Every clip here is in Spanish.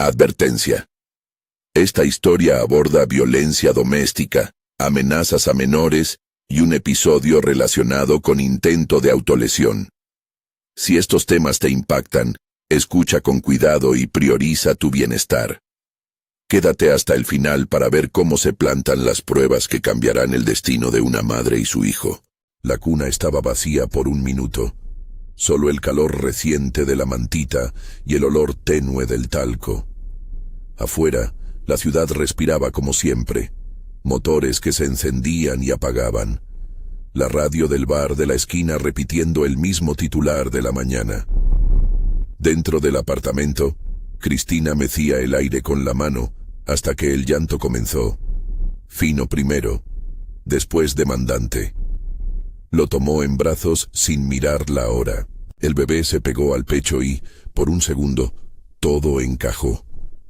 Advertencia. Esta historia aborda violencia doméstica, amenazas a menores y un episodio relacionado con intento de autolesión. Si estos temas te impactan, escucha con cuidado y prioriza tu bienestar. Quédate hasta el final para ver cómo se plantan las pruebas que cambiarán el destino de una madre y su hijo. La cuna estaba vacía por un minuto. Solo el calor reciente de la mantita y el olor tenue del talco. Afuera, la ciudad respiraba como siempre. Motores que se encendían y apagaban. La radio del bar de la esquina repitiendo el mismo titular de la mañana. Dentro del apartamento, Cristina mecía el aire con la mano hasta que el llanto comenzó. Fino primero, después demandante. Lo tomó en brazos sin mirar la hora. El bebé se pegó al pecho y, por un segundo, todo encajó.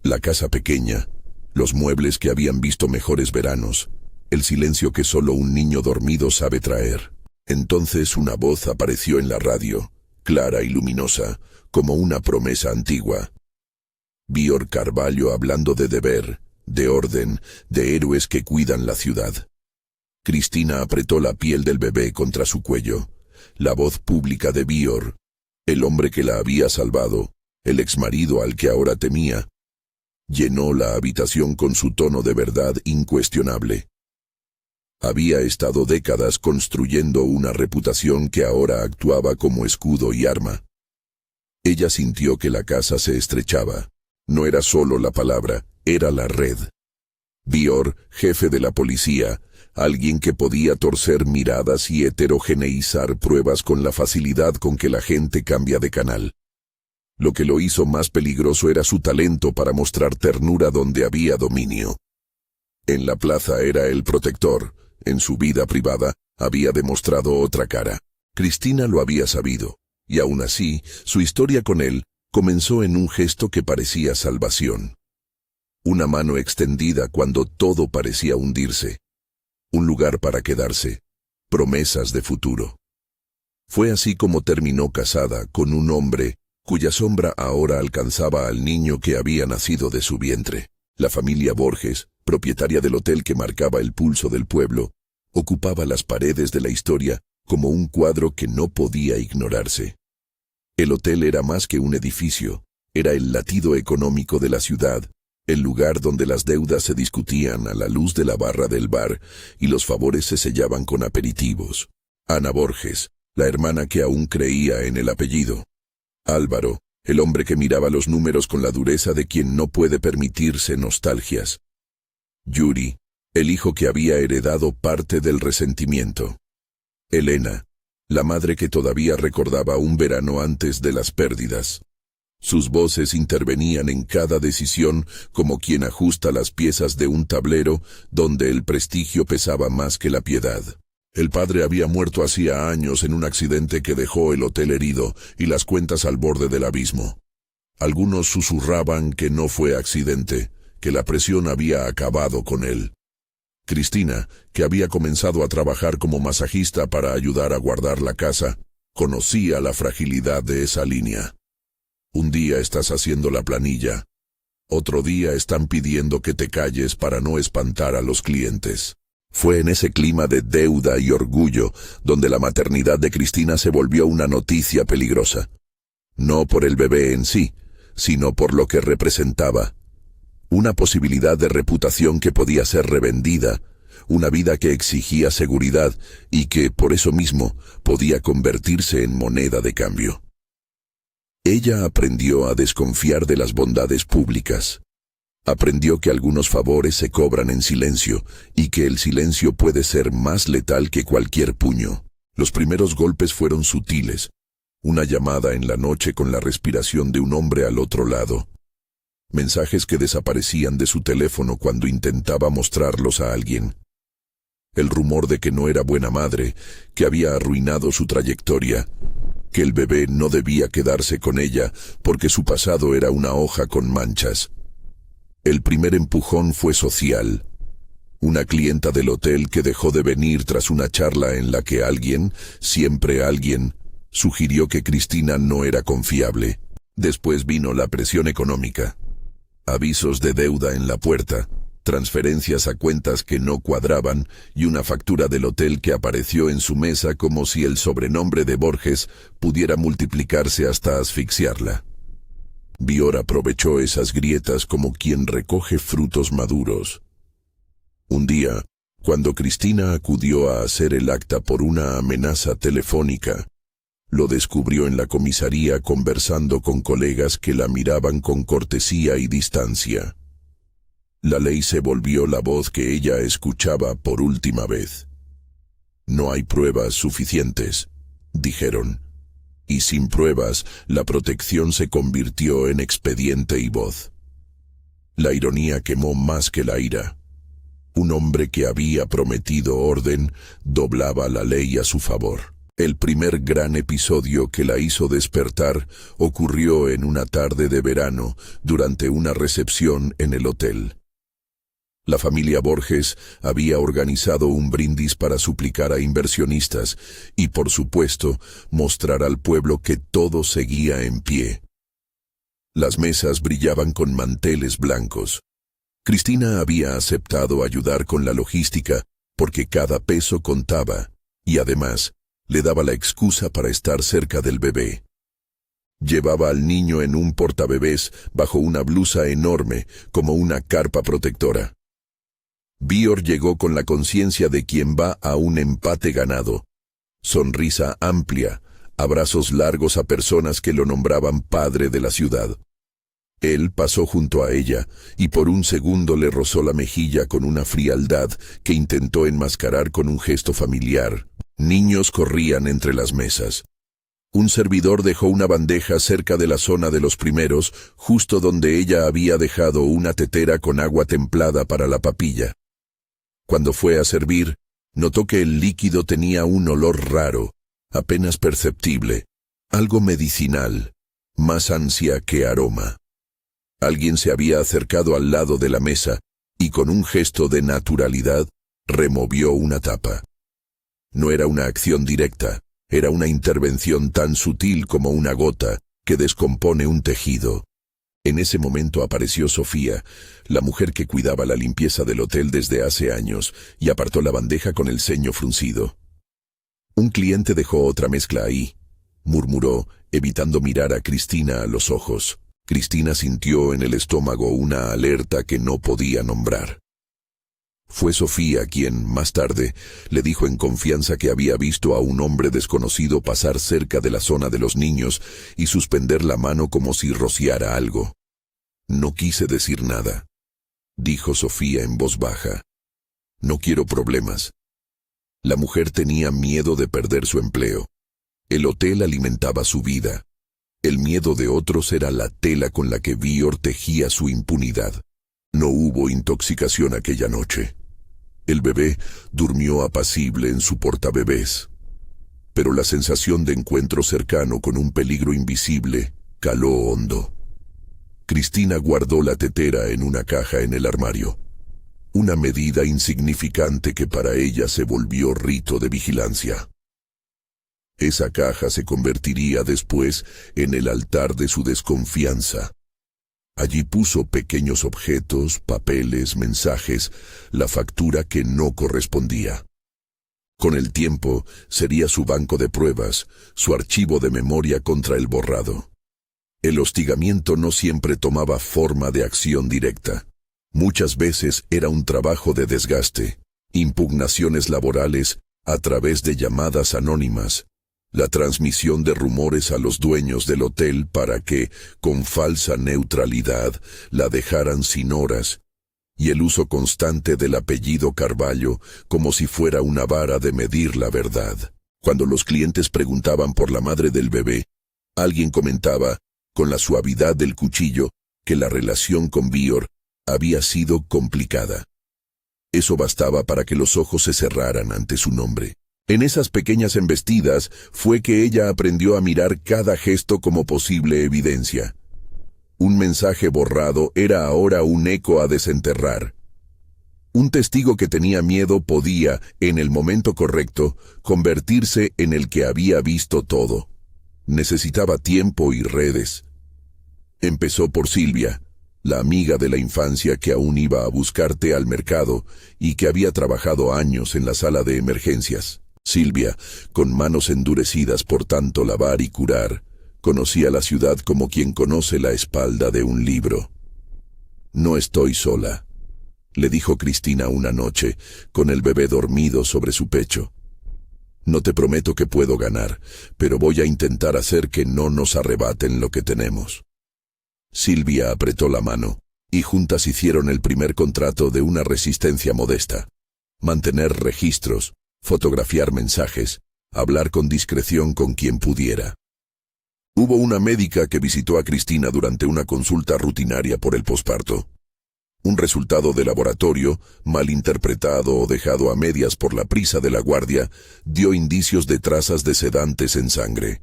La casa pequeña, los muebles que habían visto mejores veranos, el silencio que solo un niño dormido sabe traer. Entonces una voz apareció en la radio, clara y luminosa, como una promesa antigua. Bior Carvalho hablando de deber, de orden, de héroes que cuidan la ciudad. Cristina apretó la piel del bebé contra su cuello. La voz pública de Bior, el hombre que la había salvado, el exmarido al que ahora temía, llenó la habitación con su tono de verdad incuestionable. Había estado décadas construyendo una reputación que ahora actuaba como escudo y arma. Ella sintió que la casa se estrechaba. No era solo la palabra, era la red. Bior, jefe de la policía, alguien que podía torcer miradas y heterogeneizar pruebas con la facilidad con que la gente cambia de canal. Lo que lo hizo más peligroso era su talento para mostrar ternura donde había dominio. En la plaza era el protector, en su vida privada había demostrado otra cara. Cristina lo había sabido, y aún así, su historia con él comenzó en un gesto que parecía salvación. Una mano extendida cuando todo parecía hundirse. Un lugar para quedarse. Promesas de futuro. Fue así como terminó casada con un hombre cuya sombra ahora alcanzaba al niño que había nacido de su vientre. La familia Borges, propietaria del hotel que marcaba el pulso del pueblo, ocupaba las paredes de la historia como un cuadro que no podía ignorarse. El hotel era más que un edificio, era el latido económico de la ciudad, el lugar donde las deudas se discutían a la luz de la barra del bar y los favores se sellaban con aperitivos. Ana Borges, la hermana que aún creía en el apellido. Álvaro, el hombre que miraba los números con la dureza de quien no puede permitirse nostalgias. Yuri, el hijo que había heredado parte del resentimiento. Elena, la madre que todavía recordaba un verano antes de las pérdidas. Sus voces intervenían en cada decisión como quien ajusta las piezas de un tablero donde el prestigio pesaba más que la piedad. El padre había muerto hacía años en un accidente que dejó el hotel herido y las cuentas al borde del abismo. Algunos susurraban que no fue accidente, que la presión había acabado con él. Cristina, que había comenzado a trabajar como masajista para ayudar a guardar la casa, conocía la fragilidad de esa línea. Un día estás haciendo la planilla, otro día están pidiendo que te calles para no espantar a los clientes. Fue en ese clima de deuda y orgullo donde la maternidad de Cristina se volvió una noticia peligrosa. No por el bebé en sí, sino por lo que representaba. Una posibilidad de reputación que podía ser revendida, una vida que exigía seguridad y que, por eso mismo, podía convertirse en moneda de cambio. Ella aprendió a desconfiar de las bondades públicas. Aprendió que algunos favores se cobran en silencio y que el silencio puede ser más letal que cualquier puño. Los primeros golpes fueron sutiles. Una llamada en la noche con la respiración de un hombre al otro lado. Mensajes que desaparecían de su teléfono cuando intentaba mostrarlos a alguien. El rumor de que no era buena madre, que había arruinado su trayectoria, que el bebé no debía quedarse con ella porque su pasado era una hoja con manchas. El primer empujón fue social. Una clienta del hotel que dejó de venir tras una charla en la que alguien, siempre alguien, sugirió que Cristina no era confiable. Después vino la presión económica. Avisos de deuda en la puerta, transferencias a cuentas que no cuadraban y una factura del hotel que apareció en su mesa como si el sobrenombre de Borges pudiera multiplicarse hasta asfixiarla. Bior aprovechó esas grietas como quien recoge frutos maduros. Un día, cuando Cristina acudió a hacer el acta por una amenaza telefónica, lo descubrió en la comisaría conversando con colegas que la miraban con cortesía y distancia. La ley se volvió la voz que ella escuchaba por última vez. No hay pruebas suficientes, dijeron, y sin pruebas la protección se convirtió en expediente y voz. La ironía quemó más que la ira. Un hombre que había prometido orden doblaba la ley a su favor. El primer gran episodio que la hizo despertar ocurrió en una tarde de verano durante una recepción en el hotel. La familia Borges había organizado un brindis para suplicar a inversionistas y, por supuesto, mostrar al pueblo que todo seguía en pie. Las mesas brillaban con manteles blancos. Cristina había aceptado ayudar con la logística porque cada peso contaba y, además, le daba la excusa para estar cerca del bebé. Llevaba al niño en un portabebés bajo una blusa enorme como una carpa protectora. Bior llegó con la conciencia de quien va a un empate ganado. Sonrisa amplia, abrazos largos a personas que lo nombraban padre de la ciudad. Él pasó junto a ella y por un segundo le rozó la mejilla con una frialdad que intentó enmascarar con un gesto familiar. Niños corrían entre las mesas. Un servidor dejó una bandeja cerca de la zona de los primeros, justo donde ella había dejado una tetera con agua templada para la papilla. Cuando fue a servir, notó que el líquido tenía un olor raro, apenas perceptible, algo medicinal, más ansia que aroma. Alguien se había acercado al lado de la mesa y con un gesto de naturalidad removió una tapa. No era una acción directa, era una intervención tan sutil como una gota que descompone un tejido. En ese momento apareció Sofía, la mujer que cuidaba la limpieza del hotel desde hace años, y apartó la bandeja con el ceño fruncido. Un cliente dejó otra mezcla ahí, murmuró, evitando mirar a Cristina a los ojos. Cristina sintió en el estómago una alerta que no podía nombrar. Fue Sofía quien, más tarde, le dijo en confianza que había visto a un hombre desconocido pasar cerca de la zona de los niños y suspender la mano como si rociara algo. No quise decir nada, dijo Sofía en voz baja. No quiero problemas. La mujer tenía miedo de perder su empleo. El hotel alimentaba su vida. El miedo de otros era la tela con la que Bior tejía su impunidad. No hubo intoxicación aquella noche. El bebé durmió apacible en su portabebés. Pero la sensación de encuentro cercano con un peligro invisible caló hondo. Cristina guardó la tetera en una caja en el armario. Una medida insignificante que para ella se volvió rito de vigilancia. Esa caja se convertiría después en el altar de su desconfianza. Allí puso pequeños objetos, papeles, mensajes, la factura que no correspondía. Con el tiempo, sería su banco de pruebas, su archivo de memoria contra el borrado. El hostigamiento no siempre tomaba forma de acción directa. Muchas veces era un trabajo de desgaste, impugnaciones laborales a través de llamadas anónimas, la transmisión de rumores a los dueños del hotel para que, con falsa neutralidad, la dejaran sin horas, y el uso constante del apellido Carvalho como si fuera una vara de medir la verdad. Cuando los clientes preguntaban por la madre del bebé, alguien comentaba, con la suavidad del cuchillo, que la relación con Bior había sido complicada. Eso bastaba para que los ojos se cerraran ante su nombre. En esas pequeñas embestidas fue que ella aprendió a mirar cada gesto como posible evidencia. Un mensaje borrado era ahora un eco a desenterrar. Un testigo que tenía miedo podía, en el momento correcto, convertirse en el que había visto todo. Necesitaba tiempo y redes. Empezó por Silvia, la amiga de la infancia que aún iba a buscarte al mercado y que había trabajado años en la sala de emergencias. Silvia, con manos endurecidas por tanto lavar y curar, conocía la ciudad como quien conoce la espalda de un libro. «No estoy sola», le dijo Cristina una noche, con el bebé dormido sobre su pecho. «No te prometo que puedo ganar, pero voy a intentar hacer que no nos arrebaten lo que tenemos». Silvia apretó la mano, y juntas hicieron el primer contrato de una resistencia modesta. Mantener registros, fotografiar mensajes, hablar con discreción con quien pudiera. Hubo una médica que visitó a Cristina durante una consulta rutinaria por el posparto. Un resultado de laboratorio, mal interpretado o dejado a medias por la prisa de la guardia, dio indicios de trazas de sedantes en sangre.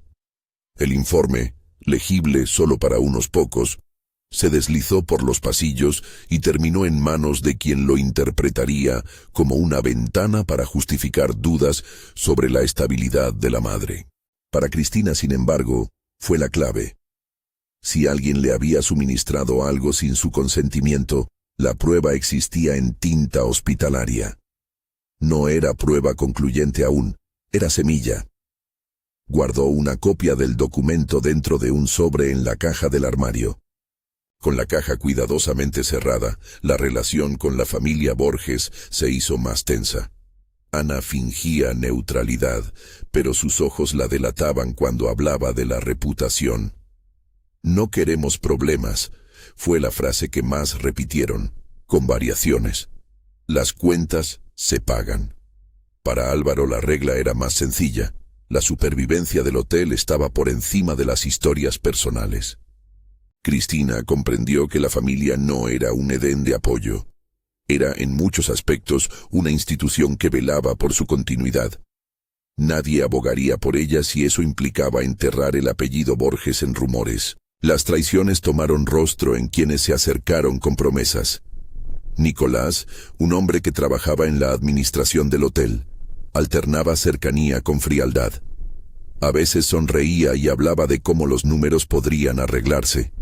El informe, legible solo para unos pocos, se deslizó por los pasillos y terminó en manos de quien lo interpretaría como una ventana para justificar dudas sobre la estabilidad de la madre. Para Cristina, sin embargo, fue la clave. Si alguien le había suministrado algo sin su consentimiento, la prueba existía en tinta hospitalaria. No era prueba concluyente aún, era semilla. Guardó una copia del documento dentro de un sobre en la caja del armario. Con la caja cuidadosamente cerrada, la relación con la familia Borges se hizo más tensa. Ana fingía neutralidad, pero sus ojos la delataban cuando hablaba de la reputación. «No queremos problemas», fue la frase que más repitieron, con variaciones. «Las cuentas se pagan». Para Álvaro la regla era más sencilla. La supervivencia del hotel estaba por encima de las historias personales. Cristina comprendió que la familia no era un edén de apoyo. Era en muchos aspectos una institución que velaba por su continuidad. Nadie abogaría por ella si eso implicaba enterrar el apellido Borges en rumores. Las traiciones tomaron rostro en quienes se acercaron con promesas. Nicolás, un hombre que trabajaba en la administración del hotel, alternaba cercanía con frialdad. A veces sonreía y hablaba de cómo los números podrían arreglarse.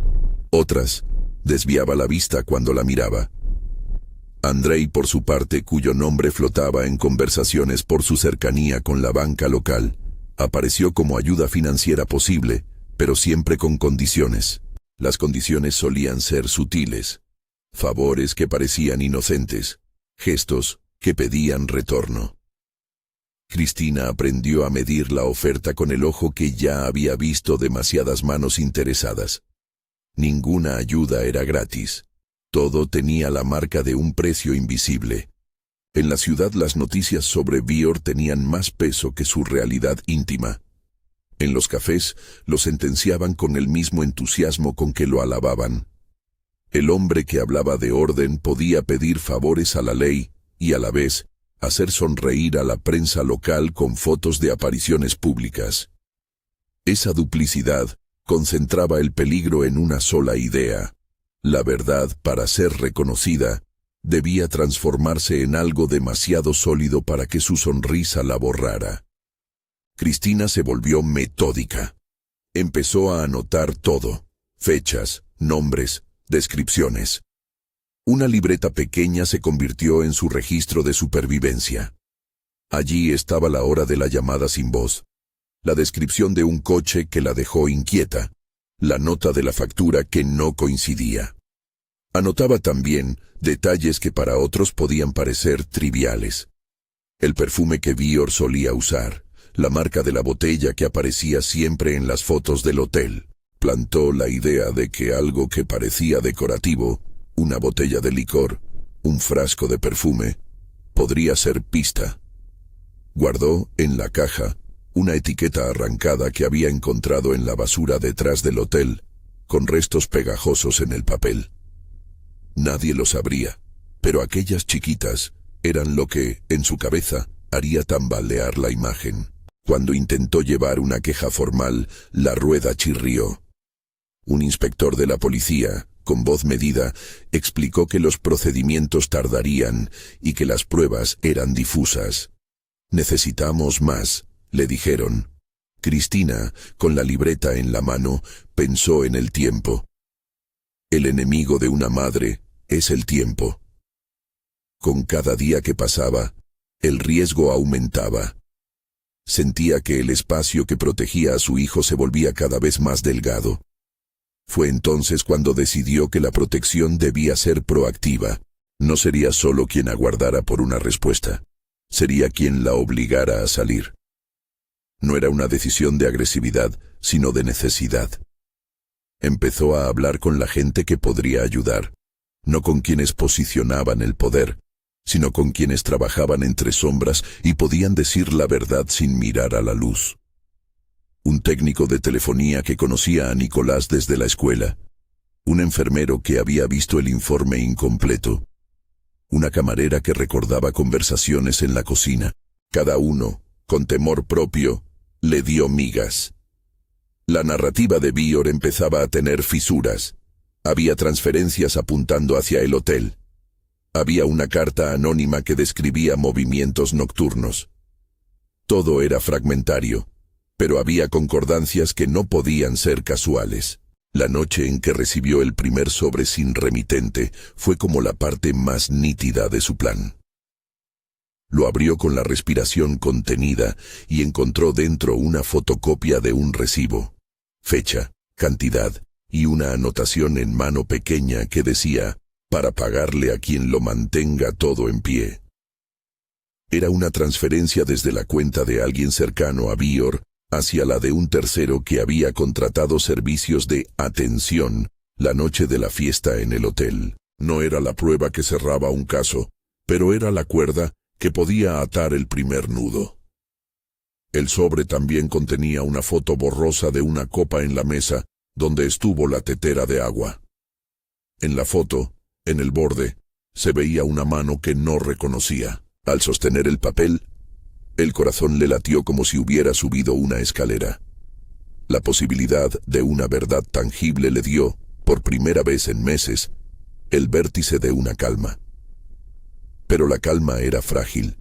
Otras, desviaba la vista cuando la miraba. Andrei, por su parte, cuyo nombre flotaba en conversaciones por su cercanía con la banca local, apareció como ayuda financiera posible, pero siempre con condiciones. Las condiciones solían ser sutiles. Favores que parecían inocentes, gestos que pedían retorno. Cristina aprendió a medir la oferta con el ojo que ya había visto demasiadas manos interesadas. Ninguna ayuda era gratis. Todo tenía la marca de un precio invisible. En la ciudad las noticias sobre Víor tenían más peso que su realidad íntima. En los cafés lo sentenciaban con el mismo entusiasmo con que lo alababan. El hombre que hablaba de orden podía pedir favores a la ley y a la vez hacer sonreír a la prensa local con fotos de apariciones públicas. Esa duplicidad concentraba el peligro en una sola idea. La verdad, para ser reconocida, debía transformarse en algo demasiado sólido para que su sonrisa la borrara. Cristina se volvió metódica. Empezó a anotar todo: fechas, nombres, descripciones. Una libreta pequeña se convirtió en su registro de supervivencia. Allí estaba la hora de la llamada sin voz, la descripción de un coche que la dejó inquieta, la nota de la factura que no coincidía. Anotaba también detalles que para otros podían parecer triviales. El perfume que Víor solía usar, la marca de la botella que aparecía siempre en las fotos del hotel. Plantó la idea de que algo que parecía decorativo, una botella de licor, un frasco de perfume, podría ser pista. Guardó en la caja una etiqueta arrancada que había encontrado en la basura detrás del hotel, con restos pegajosos en el papel. Nadie lo sabría, pero aquellas chiquitas eran lo que, en su cabeza, haría tambalear la imagen. Cuando intentó llevar una queja formal, la rueda chirrió. Un inspector de la policía, con voz medida, explicó que los procedimientos tardarían y que las pruebas eran difusas. «Necesitamos más», le dijeron. Cristina, con la libreta en la mano, pensó en el tiempo. El enemigo de una madre es el tiempo. Con cada día que pasaba, el riesgo aumentaba. Sentía que el espacio que protegía a su hijo se volvía cada vez más delgado. Fue entonces cuando decidió que la protección debía ser proactiva. No sería solo quien aguardara por una respuesta. Sería quien la obligara a salir. No era una decisión de agresividad, sino de necesidad. Empezó a hablar con la gente que podría ayudar, no con quienes posicionaban el poder, sino con quienes trabajaban entre sombras y podían decir la verdad sin mirar a la luz. Un técnico de telefonía que conocía a Nicolás desde la escuela, un enfermero que había visto el informe incompleto, una camarera que recordaba conversaciones en la cocina. Cada uno, con temor propio, le dio migas. La narrativa de Bior empezaba a tener fisuras. Había transferencias apuntando hacia el hotel. Había una carta anónima que describía movimientos nocturnos. Todo era fragmentario, pero había concordancias que no podían ser casuales. La noche en que recibió el primer sobre sin remitente fue como la parte más nítida de su plan. Lo abrió con la respiración contenida y encontró dentro una fotocopia de un recibo, fecha, cantidad y una anotación en mano pequeña que decía, para pagarle a quien lo mantenga todo en pie. Era una transferencia desde la cuenta de alguien cercano a Bior hacia la de un tercero que había contratado servicios de atención la noche de la fiesta en el hotel. No era la prueba que cerraba un caso, pero era la cuerda que podía atar el primer nudo. El sobre también contenía una foto borrosa de una copa en la mesa donde estuvo la tetera de agua. En la foto, en el borde, se veía una mano que no reconocía. Al sostener el papel, el corazón le latió como si hubiera subido una escalera. La posibilidad de una verdad tangible le dio, por primera vez en meses, el vértice de una calma. Pero la calma era frágil.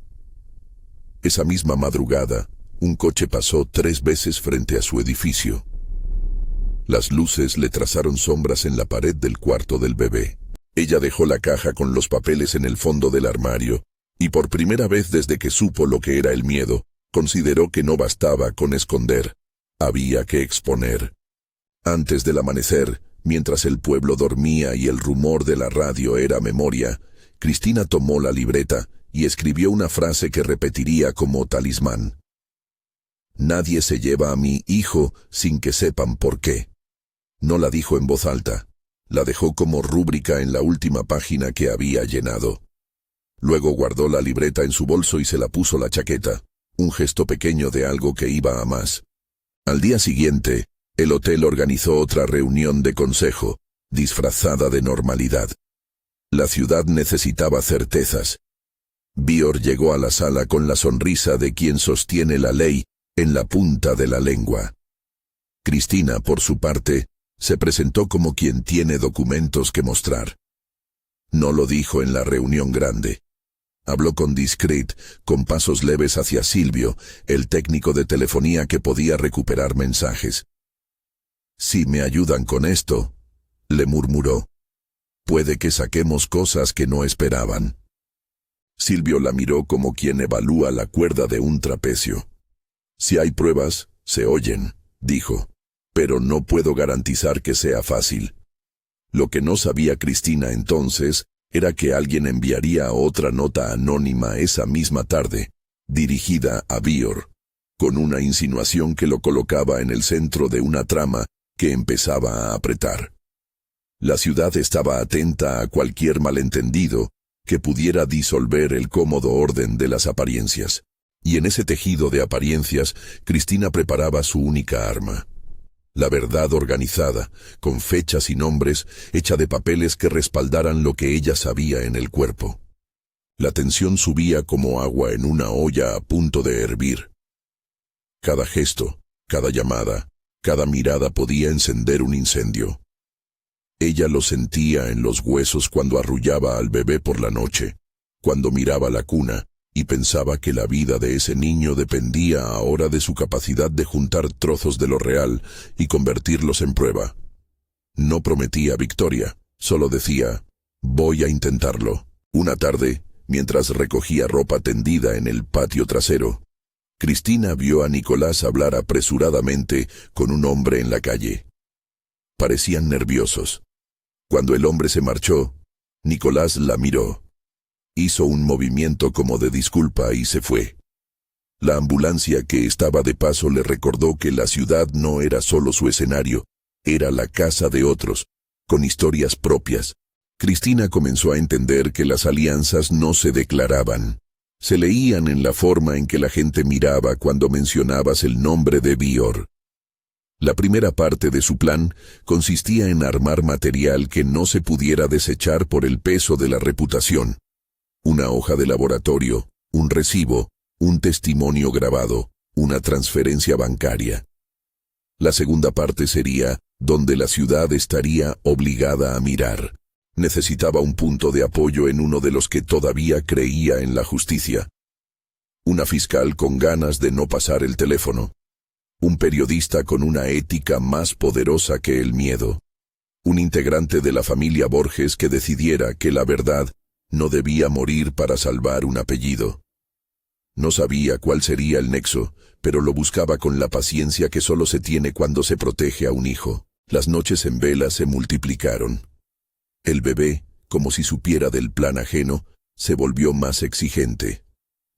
Esa misma madrugada, un coche pasó 3 veces frente a su edificio. Las luces le trazaron sombras en la pared del cuarto del bebé. Ella dejó la caja con los papeles en el fondo del armario, y por primera vez desde que supo lo que era el miedo, consideró que no bastaba con esconder, había que exponer. Antes del amanecer, mientras el pueblo dormía y el rumor de la radio era memoria, Cristina tomó la libreta y escribió una frase que repetiría como talismán. Nadie se lleva a mi hijo sin que sepan por qué. No la dijo en voz alta, la dejó como rúbrica en la última página que había llenado. Luego guardó la libreta en su bolso y se la puso la chaqueta, un gesto pequeño de algo que iba a más. Al día siguiente, el hotel organizó otra reunión de consejo, disfrazada de normalidad. La ciudad necesitaba certezas. Bior llegó a la sala con la sonrisa de quien sostiene la ley en la punta de la lengua. Cristina, por su parte, se presentó como quien tiene documentos que mostrar. No lo dijo en la reunión grande. Habló con discret, con pasos leves hacia Silvio, el técnico de telefonía que podía recuperar mensajes. «Si me ayudan con esto», le murmuró, «puede que saquemos cosas que no esperaban». Silvio la miró como quien evalúa la cuerda de un trapecio. «Si hay pruebas, se oyen», dijo, «pero no puedo garantizar que sea fácil». Lo que no sabía Cristina entonces era que alguien enviaría otra nota anónima esa misma tarde, dirigida a Bior, con una insinuación que lo colocaba en el centro de una trama que empezaba a apretar. La ciudad estaba atenta a cualquier malentendido que pudiera disolver el cómodo orden de las apariencias, y en ese tejido de apariencias Cristina preparaba su única arma. La verdad organizada, con fechas y nombres, hecha de papeles que respaldaran lo que ella sabía en el cuerpo. La tensión subía como agua en una olla a punto de hervir. Cada gesto, cada llamada, cada mirada podía encender un incendio. Ella lo sentía en los huesos cuando arrullaba al bebé por la noche, cuando miraba la cuna, y pensaba que la vida de ese niño dependía ahora de su capacidad de juntar trozos de lo real y convertirlos en prueba. No prometía victoria, solo decía, voy a intentarlo. Una tarde, mientras recogía ropa tendida en el patio trasero, Cristina vio a Nicolás hablar apresuradamente con un hombre en la calle. Parecían nerviosos. Cuando el hombre se marchó, Nicolás la miró. Hizo un movimiento como de disculpa y se fue. La ambulancia que estaba de paso le recordó que la ciudad no era solo su escenario, era la casa de otros, con historias propias. Cristina comenzó a entender que las alianzas no se declaraban. Se leían en la forma en que la gente miraba cuando mencionabas el nombre de Bior. La primera parte de su plan consistía en armar material que no se pudiera desechar por el peso de la reputación. Una hoja de laboratorio, un recibo, un testimonio grabado, una transferencia bancaria. La segunda parte sería donde la ciudad estaría obligada a mirar. Necesitaba un punto de apoyo en uno de los que todavía creía en la justicia. Una fiscal con ganas de no pasar el teléfono. Un periodista con una ética más poderosa que el miedo. Un integrante de la familia Borges que decidiera que la verdad no debía morir para salvar un apellido. No sabía cuál sería el nexo, pero lo buscaba con la paciencia que solo se tiene cuando se protege a un hijo. Las noches en vela se multiplicaron. El bebé, como si supiera del plan ajeno, se volvió más exigente.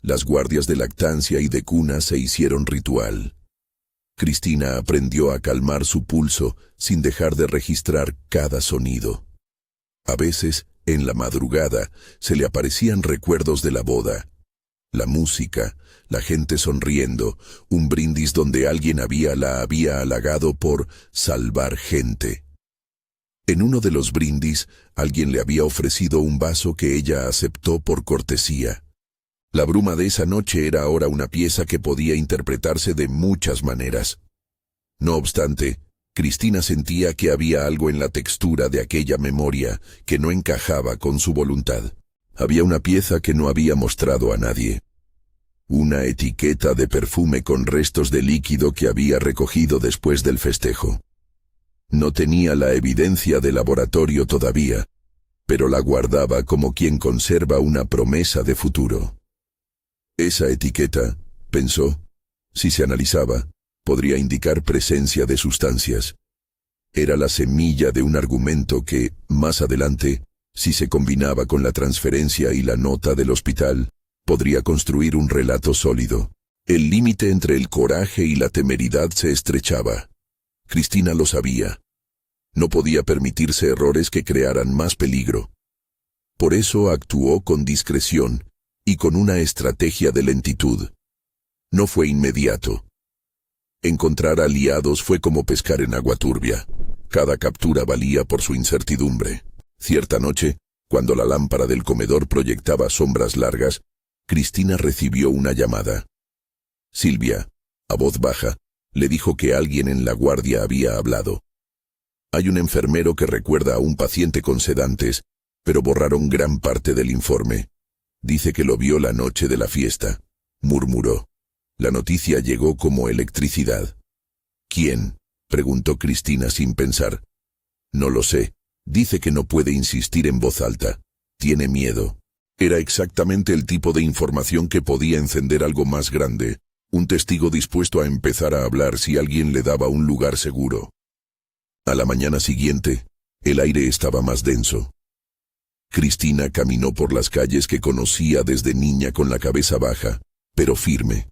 Las guardias de lactancia y de cuna se hicieron ritual. Cristina aprendió a calmar su pulso sin dejar de registrar cada sonido. A veces, en la madrugada, se le aparecían recuerdos de la boda. La música, la gente sonriendo, un brindis donde alguien la había halagado por salvar gente. En uno de los brindis, alguien le había ofrecido un vaso que ella aceptó por cortesía. La bruma de esa noche era ahora una pieza que podía interpretarse de muchas maneras. No obstante, Cristina sentía que había algo en la textura de aquella memoria que no encajaba con su voluntad. Había una pieza que no había mostrado a nadie. Una etiqueta de perfume con restos de líquido que había recogido después del festejo. No tenía la evidencia de laboratorio todavía, pero la guardaba como quien conserva una promesa de futuro. Esa etiqueta, pensó, si se analizaba, podría indicar presencia de sustancias. Era la semilla de un argumento que, más adelante, si se combinaba con la transferencia y la nota del hospital, podría construir un relato sólido. El límite entre el coraje y la temeridad se estrechaba. Cristina lo sabía. No podía permitirse errores que crearan más peligro. Por eso actuó con discreción y con una estrategia de lentitud. No fue inmediato. Encontrar aliados fue como pescar en agua turbia. Cada captura valía por su incertidumbre. Cierta noche, cuando la lámpara del comedor proyectaba sombras largas, Cristina recibió una llamada. Silvia, a voz baja, le dijo que alguien en la guardia había hablado. Hay un enfermero que recuerda a un paciente con sedantes, pero borraron gran parte del informe. Dice que lo vio la noche de la fiesta, murmuró. La noticia llegó como electricidad. ¿Quién?, preguntó Cristina sin pensar. No lo sé. Dice que no puede insistir en voz alta. Tiene miedo. Era exactamente el tipo de información que podía encender algo más grande. Un testigo dispuesto a empezar a hablar si alguien le daba un lugar seguro. A la mañana siguiente, el aire estaba más denso. Cristina caminó por las calles que conocía desde niña con la cabeza baja, pero firme.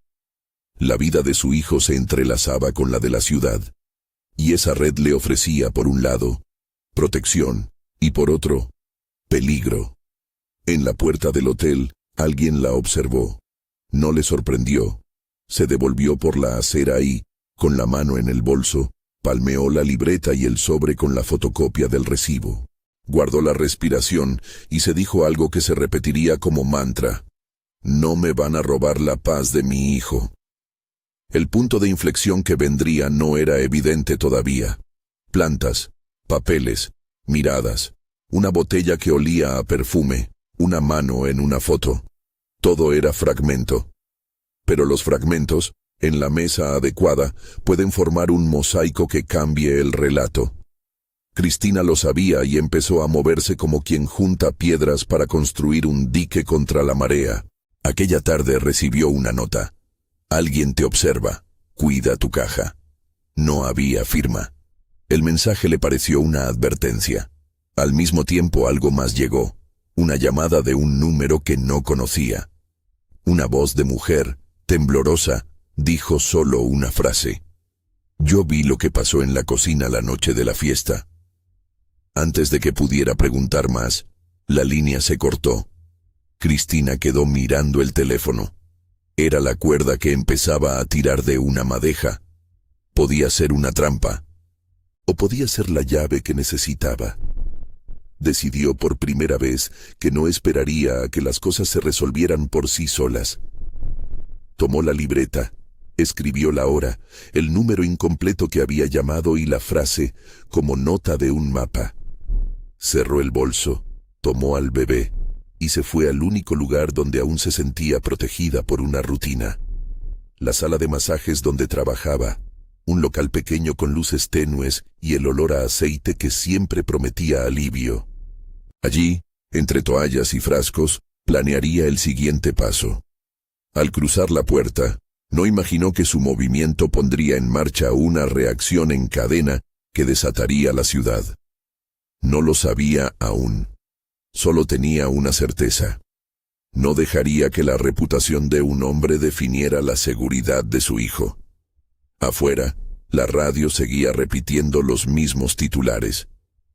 La vida de su hijo se entrelazaba con la de la ciudad, y esa red le ofrecía, por un lado, protección, y por otro, peligro. En la puerta del hotel, alguien la observó. No le sorprendió. Se devolvió por la acera y, con la mano en el bolso, palmeó la libreta y el sobre con la fotocopia del recibo. Guardó la respiración y se dijo algo que se repetiría como mantra. No me van a robar la paz de mi hijo. El punto de inflexión que vendría no era evidente todavía. Plantas, papeles, miradas, una botella que olía a perfume, una mano en una foto. Todo era fragmento. Pero los fragmentos, en la mesa adecuada, pueden formar un mosaico que cambie el relato. Cristina lo sabía y empezó a moverse como quien junta piedras para construir un dique contra la marea. Aquella tarde recibió una nota. Alguien te observa. Cuida tu caja. No había firma. El mensaje le pareció una advertencia. Al mismo tiempo algo más llegó. Una llamada de un número que no conocía. Una voz de mujer, temblorosa, dijo solo una frase. Yo vi lo que pasó en la cocina la noche de la fiesta. Antes de que pudiera preguntar más, la línea se cortó. Cristina quedó mirando el teléfono. Era la cuerda que empezaba a tirar de una madeja. Podía ser una trampa. O podía ser la llave que necesitaba. Decidió por primera vez que no esperaría a que las cosas se resolvieran por sí solas. Tomó la libreta, escribió la hora, el número incompleto que había llamado y la frase como nota de un mapa. Cerró el bolso, tomó al bebé y se fue al único lugar donde aún se sentía protegida por una rutina. La sala de masajes donde trabajaba, un local pequeño con luces tenues y el olor a aceite que siempre prometía alivio. Allí, entre toallas y frascos, planearía el siguiente paso. Al cruzar la puerta, no imaginó que su movimiento pondría en marcha una reacción en cadena que desataría la ciudad. No lo sabía aún. Solo tenía una certeza. No dejaría que la reputación de un hombre definiera la seguridad de su hijo. Afuera, la radio seguía repitiendo los mismos titulares.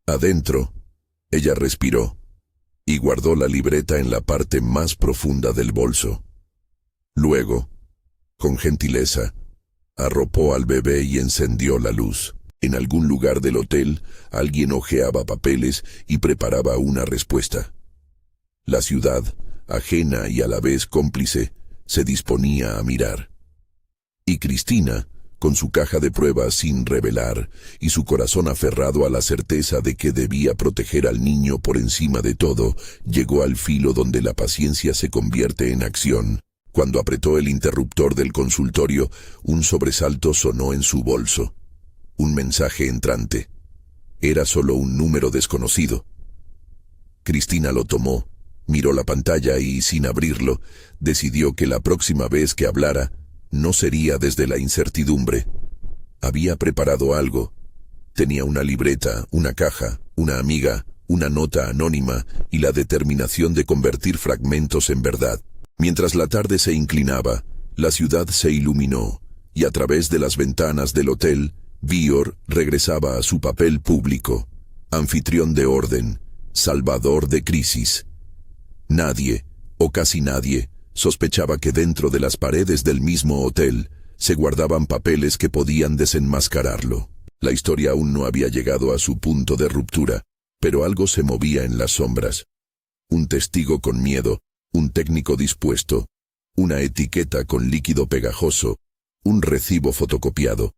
Adentro, ella respiró y guardó la libreta en la parte más profunda del bolso. Luego, con gentileza, arropó al bebé y encendió la luz. En algún lugar del hotel, alguien hojeaba papeles y preparaba una respuesta. La ciudad, ajena y a la vez cómplice, se disponía a mirar. Y Cristina, con su caja de pruebas sin revelar y su corazón aferrado a la certeza de que debía proteger al niño por encima de todo, llegó al filo donde la paciencia se convierte en acción. Cuando apretó el interruptor del consultorio, un sobresalto sonó en su bolso. Un mensaje entrante. Era solo un número desconocido. Cristina lo tomó, miró la pantalla y, sin abrirlo, decidió que la próxima vez que hablara, no sería desde la incertidumbre. Había preparado algo. Tenía una libreta, una caja, una amiga, una nota anónima y la determinación de convertir fragmentos en verdad. Mientras la tarde se inclinaba, la ciudad se iluminó, y a través de las ventanas del hotel, Víor regresaba a su papel público, anfitrión de orden, salvador de crisis. Nadie, o casi nadie, sospechaba que dentro de las paredes del mismo hotel se guardaban papeles que podían desenmascararlo. La historia aún no había llegado a su punto de ruptura, pero algo se movía en las sombras. Un testigo con miedo, un técnico dispuesto, una etiqueta con líquido pegajoso, un recibo fotocopiado.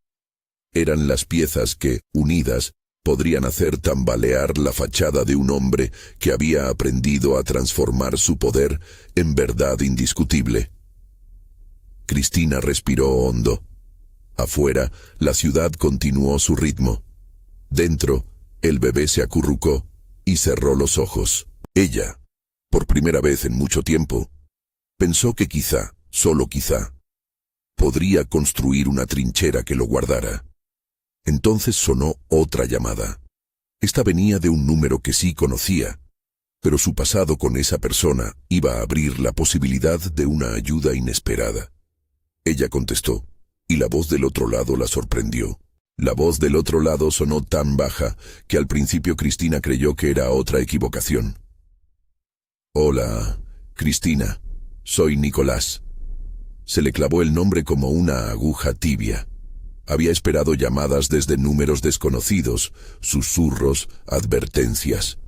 Eran las piezas que, unidas, podrían hacer tambalear la fachada de un hombre que había aprendido a transformar su poder en verdad indiscutible. Cristina respiró hondo. Afuera, la ciudad continuó su ritmo. Dentro, el bebé se acurrucó y cerró los ojos. Ella, por primera vez en mucho tiempo, pensó que quizá, solo quizá, podría construir una trinchera que lo guardara. Entonces sonó otra llamada. Esta venía de un número que sí conocía, pero su pasado con esa persona iba a abrir la posibilidad de una ayuda inesperada. Ella contestó, y la voz del otro lado la sorprendió. La voz del otro lado sonó tan baja que al principio Cristina creyó que era otra equivocación. Hola, Cristina, soy Nicolás. Se le clavó el nombre como una aguja tibia. Había esperado llamadas desde números desconocidos, susurros, advertencias.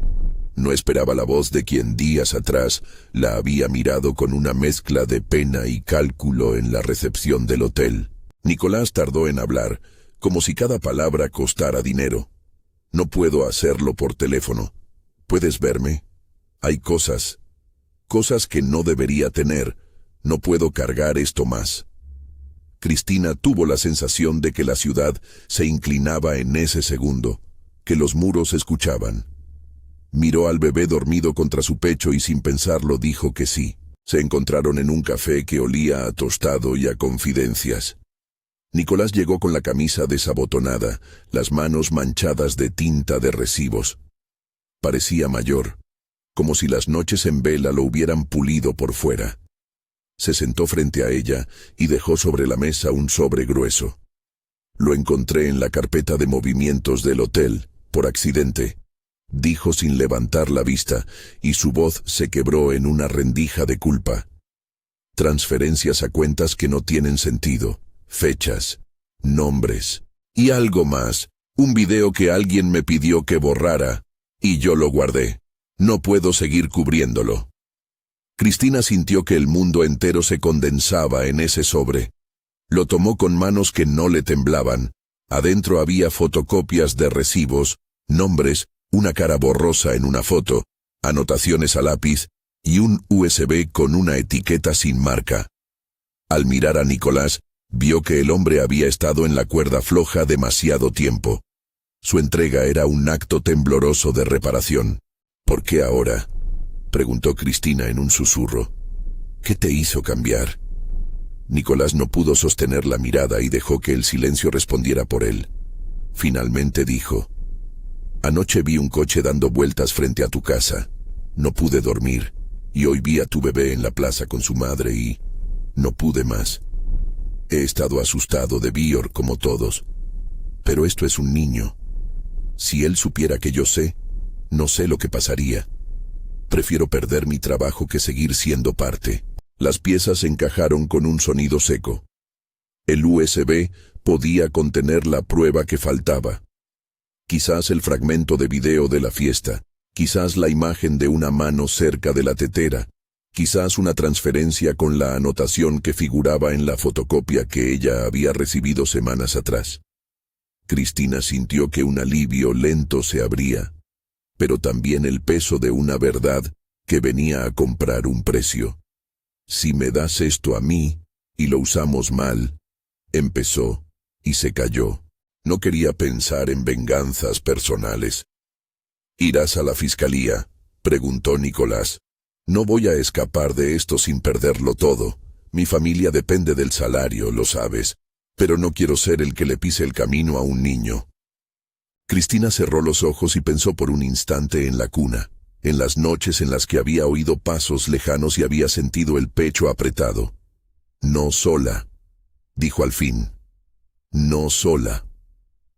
No esperaba la voz de quien días atrás la había mirado con una mezcla de pena y cálculo en la recepción del hotel. Nicolás tardó en hablar, como si cada palabra costara dinero. No puedo hacerlo por teléfono. ¿Puedes verme? Hay cosas que no debería tener. No puedo cargar esto más. Cristina tuvo la sensación de que la ciudad se inclinaba en ese segundo. que los muros escuchaban. Miró al bebé dormido contra su pecho y sin pensarlo dijo que sí. Se encontraron en un café que olía a tostado y a confidencias. Nicolás llegó con la camisa desabotonada, las manos manchadas de tinta de recibos. Parecía mayor, como si las noches en vela lo hubieran pulido por fuera. Se sentó frente a ella y dejó sobre la mesa un sobre grueso. Lo encontré en la carpeta de movimientos del hotel, por accidente, dijo sin levantar la vista, y su voz se quebró en una rendija de culpa. Transferencias a cuentas que no tienen sentido, fechas, nombres, y algo más, un video que alguien me pidió que borrara, y yo lo guardé. No puedo seguir cubriéndolo. Cristina sintió que el mundo entero se condensaba en ese sobre. Lo tomó con manos que no le temblaban. Adentro había fotocopias de recibos, nombres, una cara borrosa en una foto, anotaciones a lápiz y un USB con una etiqueta sin marca. Al mirar a Nicolás, vio que el hombre había estado en la cuerda floja demasiado tiempo. Su entrega era un acto tembloroso de reparación. ¿Por qué ahora?, preguntó Cristina en un susurro. ¿Qué te hizo cambiar? Nicolás no pudo sostener la mirada y dejó que el silencio respondiera por él. Finalmente dijo: anoche vi un coche dando vueltas frente a tu casa. No pude dormir, y hoy vi a tu bebé en la plaza con su madre y no pude más. He estado asustado de Bior como todos, pero esto es un niño. Si él supiera que yo sé, no sé lo que pasaría. Prefiero perder mi trabajo que seguir siendo parte. Las piezas encajaron con un sonido seco. El USB podía contener la prueba que faltaba. Quizás el fragmento de video de la fiesta, quizás la imagen de una mano cerca de la tetera, quizás una transferencia con la anotación que figuraba en la fotocopia que ella había recibido semanas atrás. Cristina sintió que un alivio lento se abría, pero también el peso de una verdad que venía a comprar un precio. Si me das esto a mí, y lo usamos mal, empezó, y se calló. No quería pensar en venganzas personales. ¿Irás a la fiscalía?, preguntó Nicolás. No voy a escapar de esto sin perderlo todo. Mi familia depende del salario, lo sabes, pero no quiero ser el que le pise el camino a un niño. Cristina cerró los ojos y pensó por un instante en la cuna, en las noches en las que había oído pasos lejanos y había sentido el pecho apretado. No sola, dijo al fin. No sola.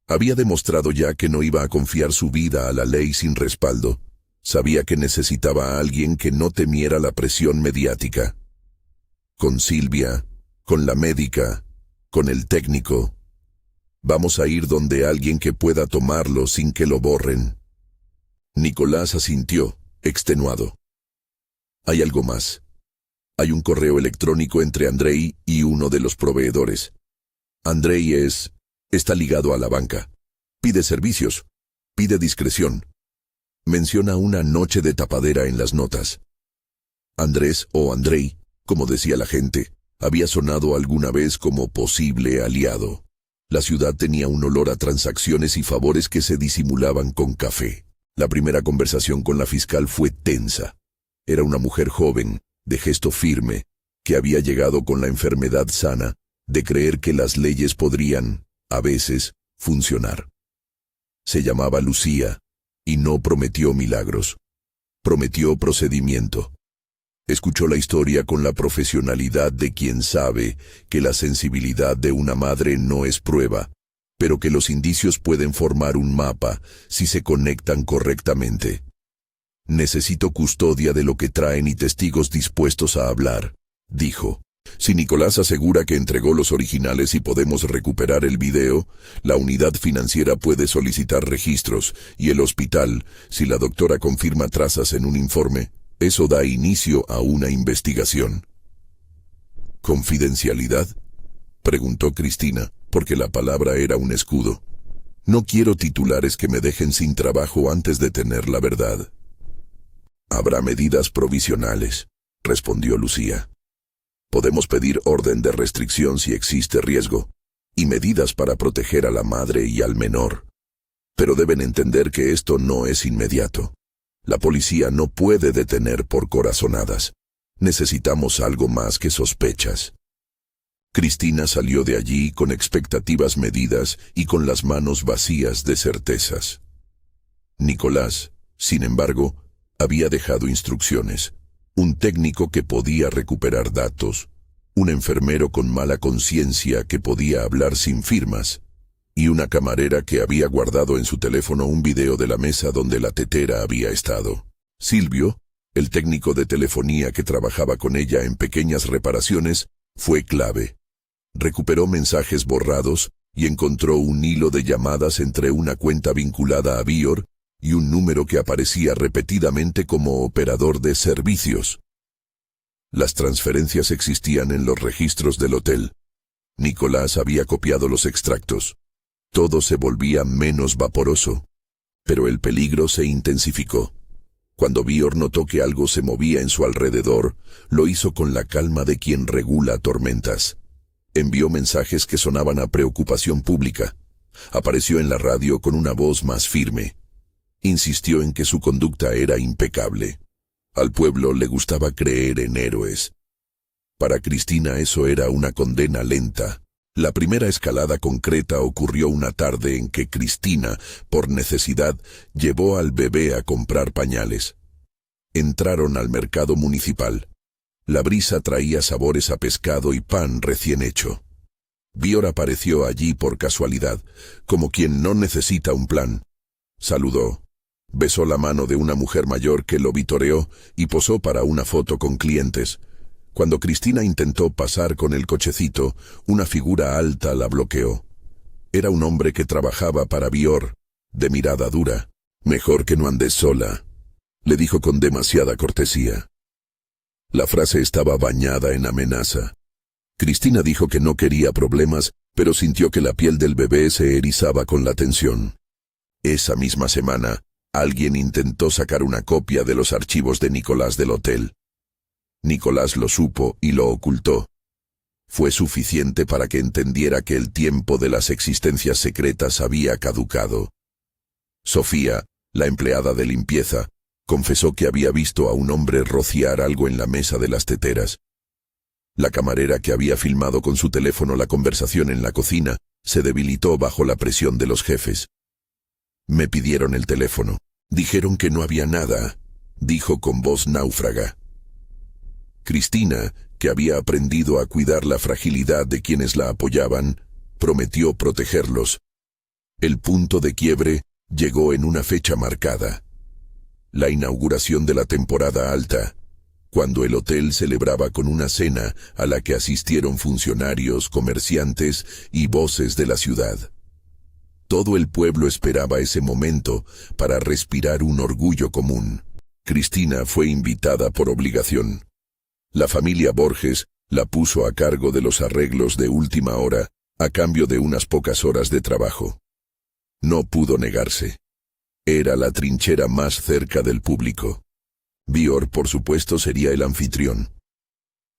Había demostrado ya que no iba a confiar su vida a la ley sin respaldo. Sabía que necesitaba a alguien que no temiera la presión mediática. Con Silvia, con la médica, con el técnico. Vamos a ir donde alguien que pueda tomarlo sin que lo borren. Nicolás asintió, extenuado. Hay algo más. Hay un correo electrónico entre Andrei y uno de los proveedores. Andrei está ligado a la banca. Pide servicios. Pide discreción. Menciona una noche de tapadera en las notas. Andrés o Andrei, como decía la gente, había sonado alguna vez como posible aliado. La ciudad tenía un olor a transacciones y favores que se disimulaban con café. La primera conversación con la fiscal fue tensa. Era una mujer joven, de gesto firme, que había llegado con la enfermedad sana de creer que las leyes podrían, a veces, funcionar. Se llamaba Lucía, y no prometió milagros. Prometió procedimiento. Escuchó la historia con la profesionalidad de quien sabe que la sensibilidad de una madre no es prueba, pero que los indicios pueden formar un mapa si se conectan correctamente. Necesito custodia de lo que traen y testigos dispuestos a hablar, dijo. Si Nicolás asegura que entregó los originales y podemos recuperar el video, la unidad financiera puede solicitar registros y el hospital, si la doctora confirma trazas en un informe, eso da inicio a una investigación. ¿Confidencialidad?, preguntó Cristina, porque la palabra era un escudo. No quiero titulares que me dejen sin trabajo antes de tener la verdad. Habrá medidas provisionales, respondió Lucía. Podemos pedir orden de restricción si existe riesgo, y medidas para proteger a la madre y al menor. Pero deben entender que esto no es inmediato. La policía no puede detener por corazonadas. Necesitamos algo más que sospechas. Cristina salió de allí con expectativas medidas y con las manos vacías de certezas. Nicolás, sin embargo, había dejado instrucciones. Un técnico que podía recuperar datos, un enfermero con mala conciencia que podía hablar sin firmas, y una camarera que había guardado en su teléfono un video de la mesa donde la tetera había estado. Silvio, el técnico de telefonía que trabajaba con ella en pequeñas reparaciones, fue clave. Recuperó mensajes borrados y encontró un hilo de llamadas entre una cuenta vinculada a Bior y un número que aparecía repetidamente como operador de servicios. Las transferencias existían en los registros del hotel. Nicolás había copiado los extractos. Todo se volvía menos vaporoso, pero el peligro se intensificó. Cuando Bior notó que algo se movía en su alrededor, lo hizo con la calma de quien regula tormentas. Envió mensajes que sonaban a preocupación pública. Apareció en la radio con una voz más firme. Insistió en que su conducta era impecable. Al pueblo le gustaba creer en héroes. Para Cristina eso era una condena lenta. La primera escalada concreta ocurrió una tarde en que Cristina, por necesidad, llevó al bebé a comprar pañales. Entraron al mercado municipal. La brisa traía sabores a pescado y pan recién hecho. Bior apareció allí por casualidad, como quien no necesita un plan. Saludó. Besó la mano de una mujer mayor que lo vitoreó y posó para una foto con clientes. Cuando Cristina intentó pasar con el cochecito, una figura alta la bloqueó. Era un hombre que trabajaba para Bior, de mirada dura. «Mejor que no andes sola», le dijo con demasiada cortesía. La frase estaba bañada en amenaza. Cristina dijo que no quería problemas, pero sintió que la piel del bebé se erizaba con la tensión. Esa misma semana, alguien intentó sacar una copia de los archivos de Nicolás del hotel. Nicolás lo supo y lo ocultó. Fue suficiente para que entendiera que el tiempo de las existencias secretas había caducado. Sofía, la empleada de limpieza, confesó que había visto a un hombre rociar algo en la mesa de las teteras. La camarera que había filmado con su teléfono la conversación en la cocina se debilitó bajo la presión de los jefes. Me pidieron el teléfono. Dijeron que no había nada, dijo con voz náufraga. Cristina, que había aprendido a cuidar la fragilidad de quienes la apoyaban, prometió protegerlos. El punto de quiebre llegó en una fecha marcada. La inauguración de la temporada alta, cuando el hotel celebraba con una cena a la que asistieron funcionarios, comerciantes y voces de la ciudad. Todo el pueblo esperaba ese momento para respirar un orgullo común. Cristina fue invitada por obligación. La familia Borges la puso a cargo de los arreglos de última hora, a cambio de unas pocas horas de trabajo. No pudo negarse. Era la trinchera más cerca del público. Bior, por supuesto, sería el anfitrión.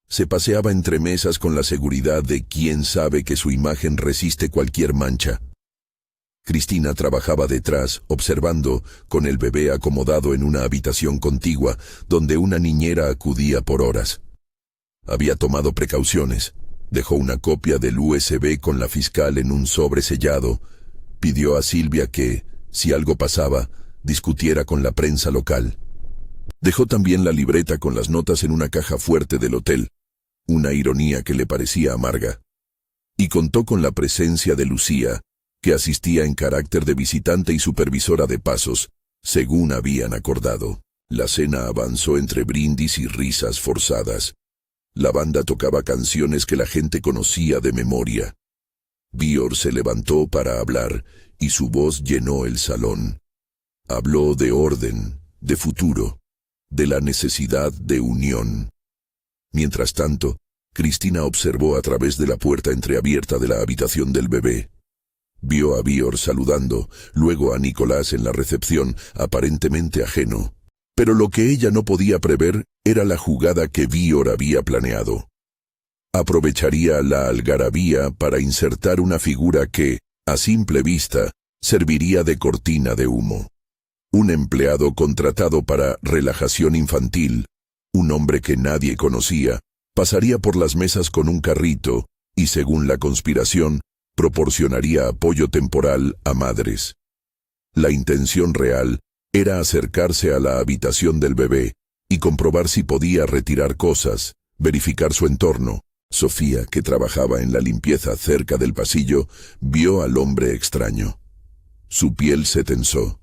Se paseaba entre mesas con la seguridad de quien sabe que su imagen resiste cualquier mancha. Cristina trabajaba detrás, observando, con el bebé acomodado en una habitación contigua, donde una niñera acudía por horas. Había tomado precauciones. Dejó una copia del USB con la fiscal en un sobre sellado. Pidió a Silvia que, si algo pasaba, discutiera con la prensa local. Dejó también la libreta con las notas en una caja fuerte del hotel, una ironía que le parecía amarga. Y contó con la presencia de Lucía, que asistía en carácter de visitante y supervisora de pasos, según habían acordado. La cena avanzó entre brindis y risas forzadas. La banda tocaba canciones que la gente conocía de memoria. Bior se levantó para hablar y su voz llenó el salón. Habló de orden, de futuro, de la necesidad de unión. Mientras tanto, Cristina observó a través de la puerta entreabierta de la habitación del bebé. Vio a Bior saludando, luego a Nicolás en la recepción, aparentemente ajeno. Pero lo que ella no podía prever era la jugada que Bior había planeado. Aprovecharía la algarabía para insertar una figura que, a simple vista, serviría de cortina de humo. Un empleado contratado para relajación infantil, un hombre que nadie conocía, pasaría por las mesas con un carrito y, según la conspiración, proporcionaría apoyo temporal a madres. La intención real era acercarse a la habitación del bebé y comprobar si podía retirar cosas, verificar su entorno. Sofía, que trabajaba en la limpieza cerca del pasillo, vio al hombre extraño. Su piel se tensó.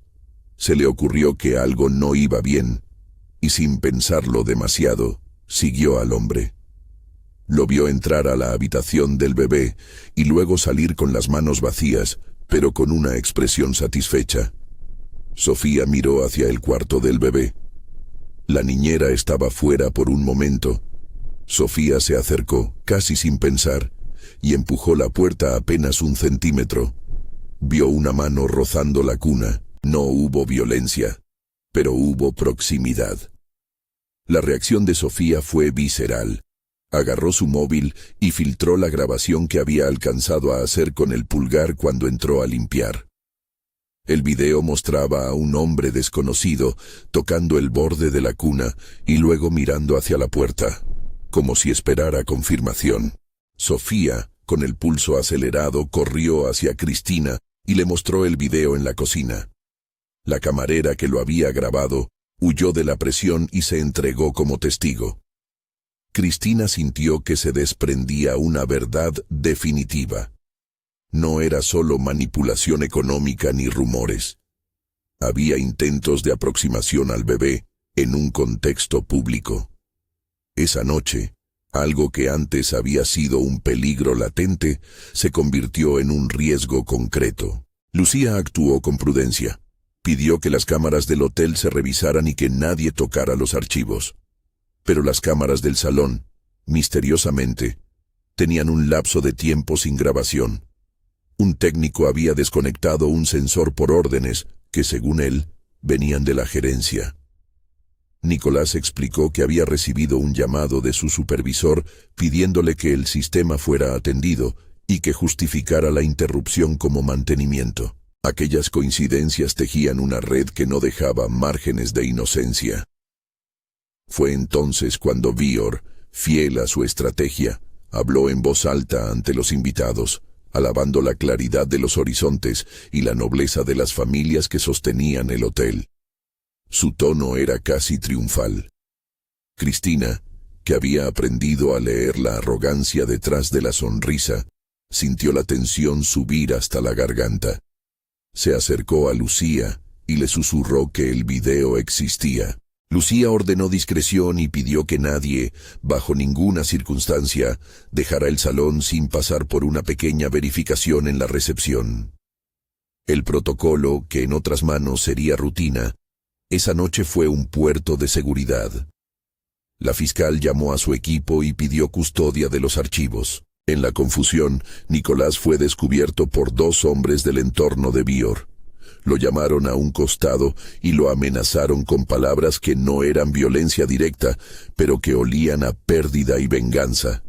Se le ocurrió que algo no iba bien, y sin pensarlo demasiado, siguió al hombre. Lo vio entrar a la habitación del bebé y luego salir con las manos vacías, pero con una expresión satisfecha. Sofía miró hacia el cuarto del bebé. La niñera estaba fuera por un momento. Sofía se acercó, casi sin pensar, y empujó la puerta apenas 1 centímetro. Vio una mano rozando la cuna. No hubo violencia, pero hubo proximidad. La reacción de Sofía fue visceral. Agarró su móvil y filtró la grabación que había alcanzado a hacer con el pulgar cuando entró a limpiar. El video mostraba a un hombre desconocido tocando el borde de la cuna y luego mirando hacia la puerta, como si esperara confirmación. Sofía, con el pulso acelerado, corrió hacia Cristina y le mostró el video en la cocina. La camarera que lo había grabado huyó de la presión y se entregó como testigo. Cristina sintió que se desprendía una verdad definitiva. No era solo manipulación económica ni rumores. Había intentos de aproximación al bebé en un contexto público. Esa noche, algo que antes había sido un peligro latente se convirtió en un riesgo concreto. Lucía actuó con prudencia. Pidió que las cámaras del hotel se revisaran y que nadie tocara los archivos. Pero las cámaras del salón, misteriosamente, tenían un lapso de tiempo sin grabación. Un técnico había desconectado un sensor por órdenes que, según él, venían de la gerencia. Nicolás explicó que había recibido un llamado de su supervisor pidiéndole que el sistema fuera atendido y que justificara la interrupción como mantenimiento. Aquellas coincidencias tejían una red que no dejaba márgenes de inocencia. Fue entonces cuando Víor, fiel a su estrategia, habló en voz alta ante los invitados, alabando la claridad de los horizontes y la nobleza de las familias que sostenían el hotel. Su tono era casi triunfal. Cristina, que había aprendido a leer la arrogancia detrás de la sonrisa, sintió la tensión subir hasta la garganta. Se acercó a Lucía y le susurró que el video existía. Lucía ordenó discreción y pidió que nadie, bajo ninguna circunstancia, dejara el salón sin pasar por una pequeña verificación en la recepción. El protocolo, que en otras manos sería rutina, esa noche fue un puerto de seguridad. La fiscal llamó a su equipo y pidió custodia de los archivos. En la confusión, Nicolás fue descubierto por 2 hombres del entorno de Víor. Lo llamaron a un costado y lo amenazaron con palabras que no eran violencia directa, pero que olían a pérdida y venganza.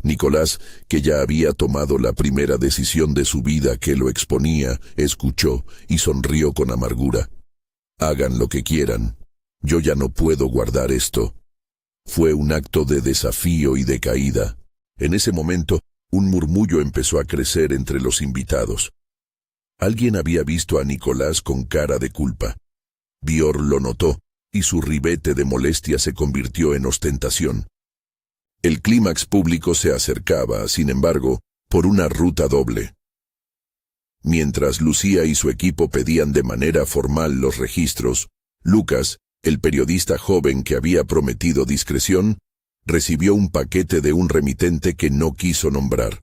Nicolás, que ya había tomado la primera decisión de su vida que lo exponía, escuchó y sonrió con amargura. Hagan lo que quieran. Yo ya no puedo guardar esto. Fue un acto de desafío y de caída. En ese momento, un murmullo empezó a crecer entre los invitados. Alguien había visto a Nicolás con cara de culpa. Víor lo notó, y su ribete de molestia se convirtió en ostentación. El clímax público se acercaba, sin embargo, por una ruta doble. Mientras Lucía y su equipo pedían de manera formal los registros, Lucas, el periodista joven que había prometido discreción, recibió un paquete de un remitente que no quiso nombrar.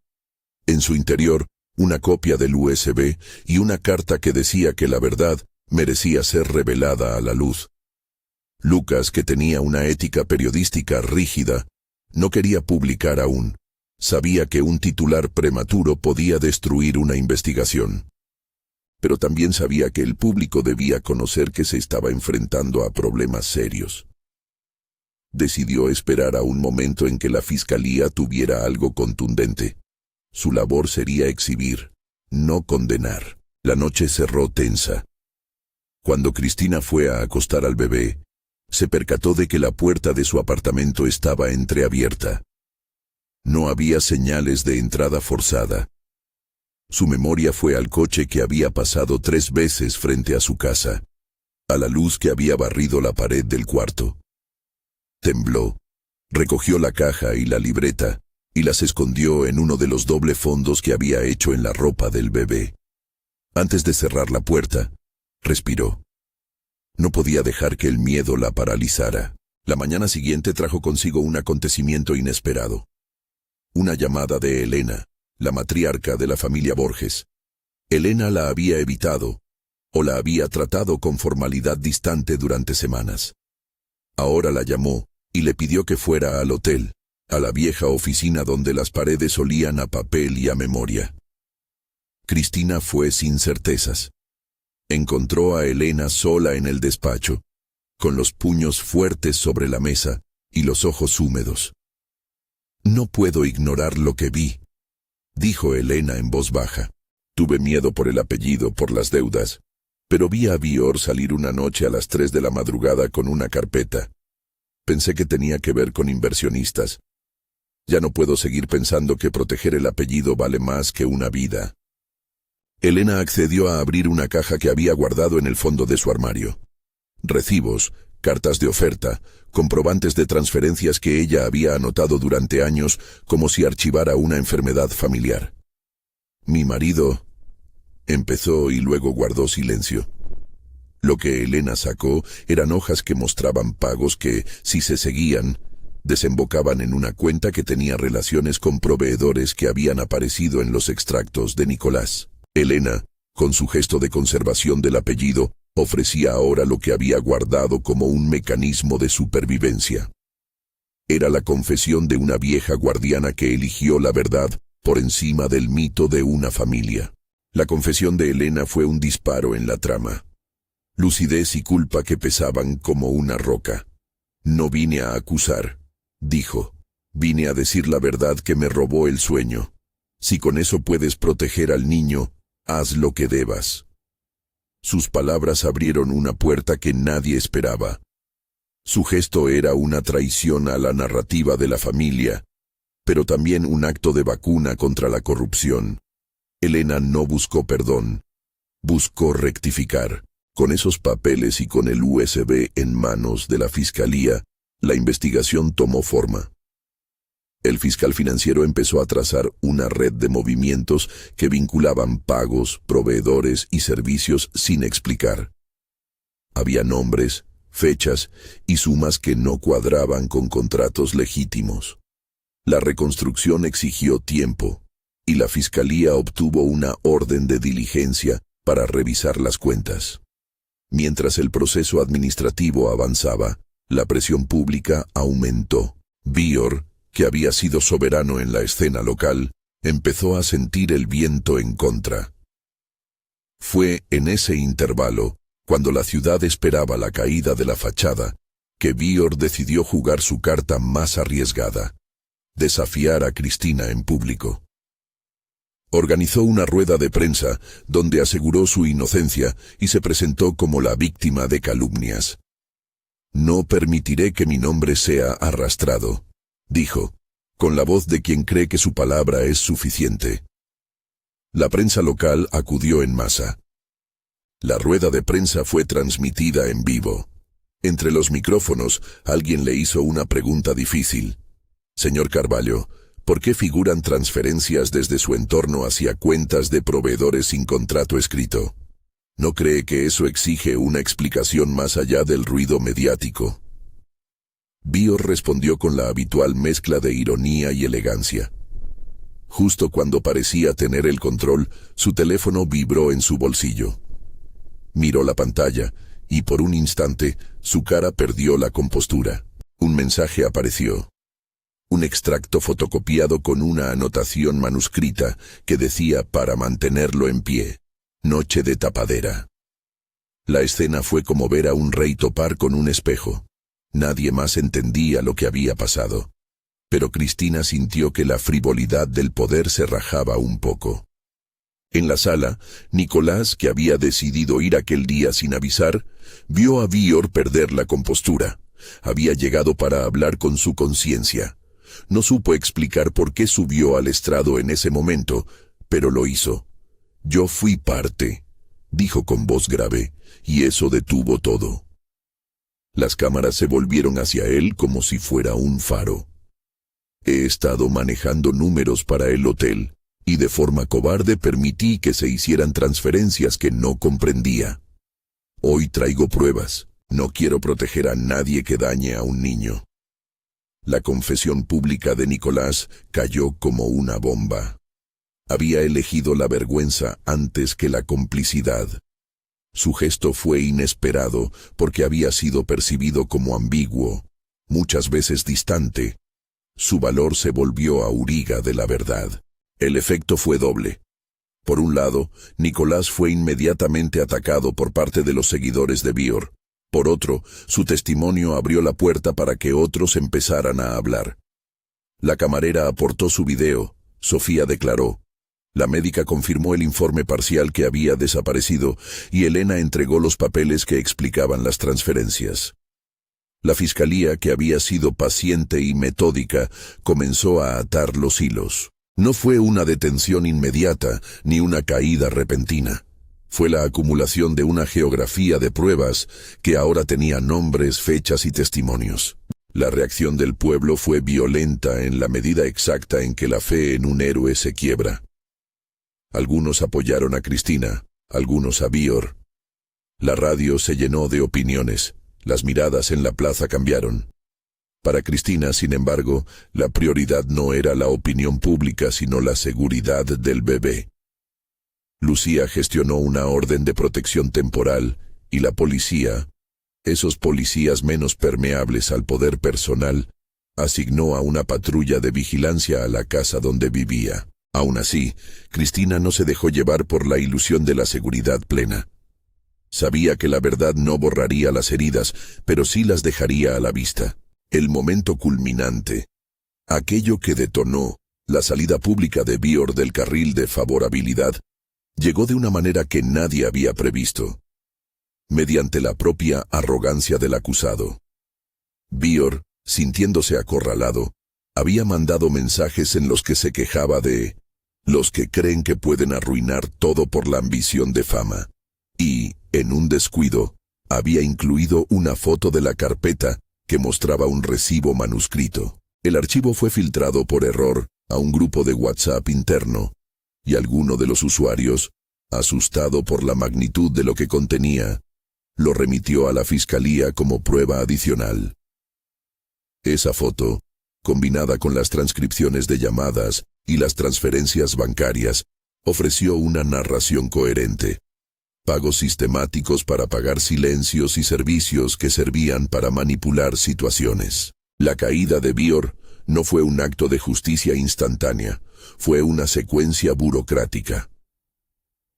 En su interior, una copia del USB y una carta que decía que la verdad merecía ser revelada a la luz. Lucas, que tenía una ética periodística rígida, no quería publicar aún. Sabía que un titular prematuro podía destruir una investigación. Pero también sabía que el público debía conocer que se estaba enfrentando a problemas serios. Decidió esperar a un momento en que la fiscalía tuviera algo contundente. Su labor sería exhibir, no condenar. La noche cerró tensa. Cuando Cristina fue a acostar al bebé, se percató de que la puerta de su apartamento estaba entreabierta. No había señales de entrada forzada. Su memoria fue al coche que había pasado 3 veces frente a su casa, a la luz que había barrido la pared del cuarto. Tembló, recogió la caja y la libreta y las escondió en uno de los doble fondos que había hecho en la ropa del bebé. Antes de cerrar la puerta, respiró. No podía dejar que el miedo la paralizara. La mañana siguiente trajo consigo un acontecimiento inesperado. Una llamada de Elena, la matriarca de la familia Borges. Elena la había evitado, o la había tratado con formalidad distante durante semanas. Ahora la llamó y le pidió que fuera al hotel, a la vieja oficina donde las paredes olían a papel y a memoria. Cristina fue sin certezas. Encontró a Elena sola en el despacho, con los puños fuertes sobre la mesa y los ojos húmedos. «No puedo ignorar lo que vi», dijo Elena en voz baja. «Tuve miedo por el apellido, por las deudas, pero vi a Bior salir una noche a las 3 de la madrugada con una carpeta. Pensé que tenía que ver con inversionistas. Ya no puedo seguir pensando que proteger el apellido vale más que una vida». Elena accedió a abrir una caja que había guardado en el fondo de su armario. Recibos, cartas de oferta, comprobantes de transferencias que ella había anotado durante años como si archivara una enfermedad familiar. «Mi marido», empezó y luego guardó silencio. Lo que Elena sacó eran hojas que mostraban pagos que, si se seguían, desembocaban en una cuenta que tenía relaciones con proveedores que habían aparecido en los extractos de Nicolás. Elena, con su gesto de conservación del apellido, ofrecía ahora lo que había guardado como un mecanismo de supervivencia. Era la confesión de una vieja guardiana que eligió la verdad por encima del mito de una familia. La confesión de Elena fue un disparo en la trama. Lucidez y culpa que pesaban como una roca. «No vine a acusar», dijo. «Vine a decir la verdad que me robó el sueño. Si con eso puedes proteger al niño, haz lo que debas». Sus palabras abrieron una puerta que nadie esperaba. Su gesto era una traición a la narrativa de la familia, pero también un acto de vacuna contra la corrupción. Elena no buscó perdón, buscó rectificar. Con esos papeles y con el USB en manos de la fiscalía, la investigación tomó forma. El fiscal financiero empezó a trazar una red de movimientos que vinculaban pagos, proveedores y servicios sin explicar. Había nombres, fechas y sumas que no cuadraban con contratos legítimos. La reconstrucción exigió tiempo, y la fiscalía obtuvo una orden de diligencia para revisar las cuentas. Mientras el proceso administrativo avanzaba, la presión pública aumentó. Bior, que había sido soberano en la escena local, empezó a sentir el viento en contra. Fue en ese intervalo, cuando la ciudad esperaba la caída de la fachada, que Bior decidió jugar su carta más arriesgada: desafiar a Cristina en público. Organizó una rueda de prensa donde aseguró su inocencia y se presentó como la víctima de calumnias. «No permitiré que mi nombre sea arrastrado», dijo, con la voz de quien cree que su palabra es suficiente. La prensa local acudió en masa. La rueda de prensa fue transmitida en vivo. Entre los micrófonos, alguien le hizo una pregunta difícil. «Señor Carvalho, ¿por qué figuran transferencias desde su entorno hacia cuentas de proveedores sin contrato escrito? ¿No cree que eso exige una explicación más allá del ruido mediático?» Bior respondió con la habitual mezcla de ironía y elegancia. Justo cuando parecía tener el control, su teléfono vibró en su bolsillo. Miró la pantalla, y por un instante, su cara perdió la compostura. Un mensaje apareció. Un extracto fotocopiado con una anotación manuscrita que decía para mantenerlo en pie: «Noche de tapadera». La escena fue como ver a un rey topar con un espejo. Nadie más entendía lo que había pasado. Pero Cristina sintió que la frivolidad del poder se rajaba un poco. En la sala, Nicolás, que había decidido ir aquel día sin avisar, vio a Víor perder la compostura. Había llegado para hablar con su conciencia. No supo explicar por qué subió al estrado en ese momento, pero lo hizo. «Yo fui parte», dijo con voz grave, y eso detuvo todo. Las cámaras se volvieron hacia él como si fuera un faro. «He estado manejando números para el hotel, y de forma cobarde permití que se hicieran transferencias que no comprendía. Hoy traigo pruebas. No quiero proteger a nadie que dañe a un niño». La confesión pública de Nicolás cayó como una bomba. Había elegido la vergüenza antes que la complicidad. Su gesto fue inesperado porque había sido percibido como ambiguo, muchas veces distante. Su valor se volvió auriga de la verdad. El efecto fue doble. Por un lado, Nicolás fue inmediatamente atacado por parte de los seguidores de Víor. Por otro, su testimonio abrió la puerta para que otros empezaran a hablar. La camarera aportó su video. Sofía declaró. La médica confirmó el informe parcial que había desaparecido y Elena entregó los papeles que explicaban las transferencias. La fiscalía, que había sido paciente y metódica, comenzó a atar los hilos. No fue una detención inmediata ni una caída repentina. Fue la acumulación de una geografía de pruebas que ahora tenía nombres, fechas y testimonios. La reacción del pueblo fue violenta en la medida exacta en que la fe en un héroe se quiebra. Algunos apoyaron a Cristina, algunos a Víor. La radio se llenó de opiniones, las miradas en la plaza cambiaron. Para Cristina, sin embargo, la prioridad no era la opinión pública, sino la seguridad del bebé. Lucía gestionó una orden de protección temporal y la policía, esos policías menos permeables al poder personal, asignó a una patrulla de vigilancia a la casa donde vivía. Aún así, Cristina no se dejó llevar por la ilusión de la seguridad plena. Sabía que la verdad no borraría las heridas, pero sí las dejaría a la vista. El momento culminante, aquello que detonó la salida pública de Víor del carril de favorabilidad, llegó de una manera que nadie había previsto, mediante la propia arrogancia del acusado. Víor, sintiéndose acorralado, había mandado mensajes en los que se quejaba de los que creen que pueden arruinar todo por la ambición de fama, y, en un descuido, había incluido una foto de la carpeta que mostraba un recibo manuscrito. El archivo fue filtrado por error a un grupo de WhatsApp interno, y alguno de los usuarios, asustado por la magnitud de lo que contenía, lo remitió a la fiscalía como prueba adicional. Esa foto, combinada con las transcripciones de llamadas y las transferencias bancarias, ofreció una narración coherente. Pagos sistemáticos para pagar silencios y servicios que servían para manipular situaciones. La caída de Víor no fue un acto de justicia instantánea, fue una secuencia burocrática.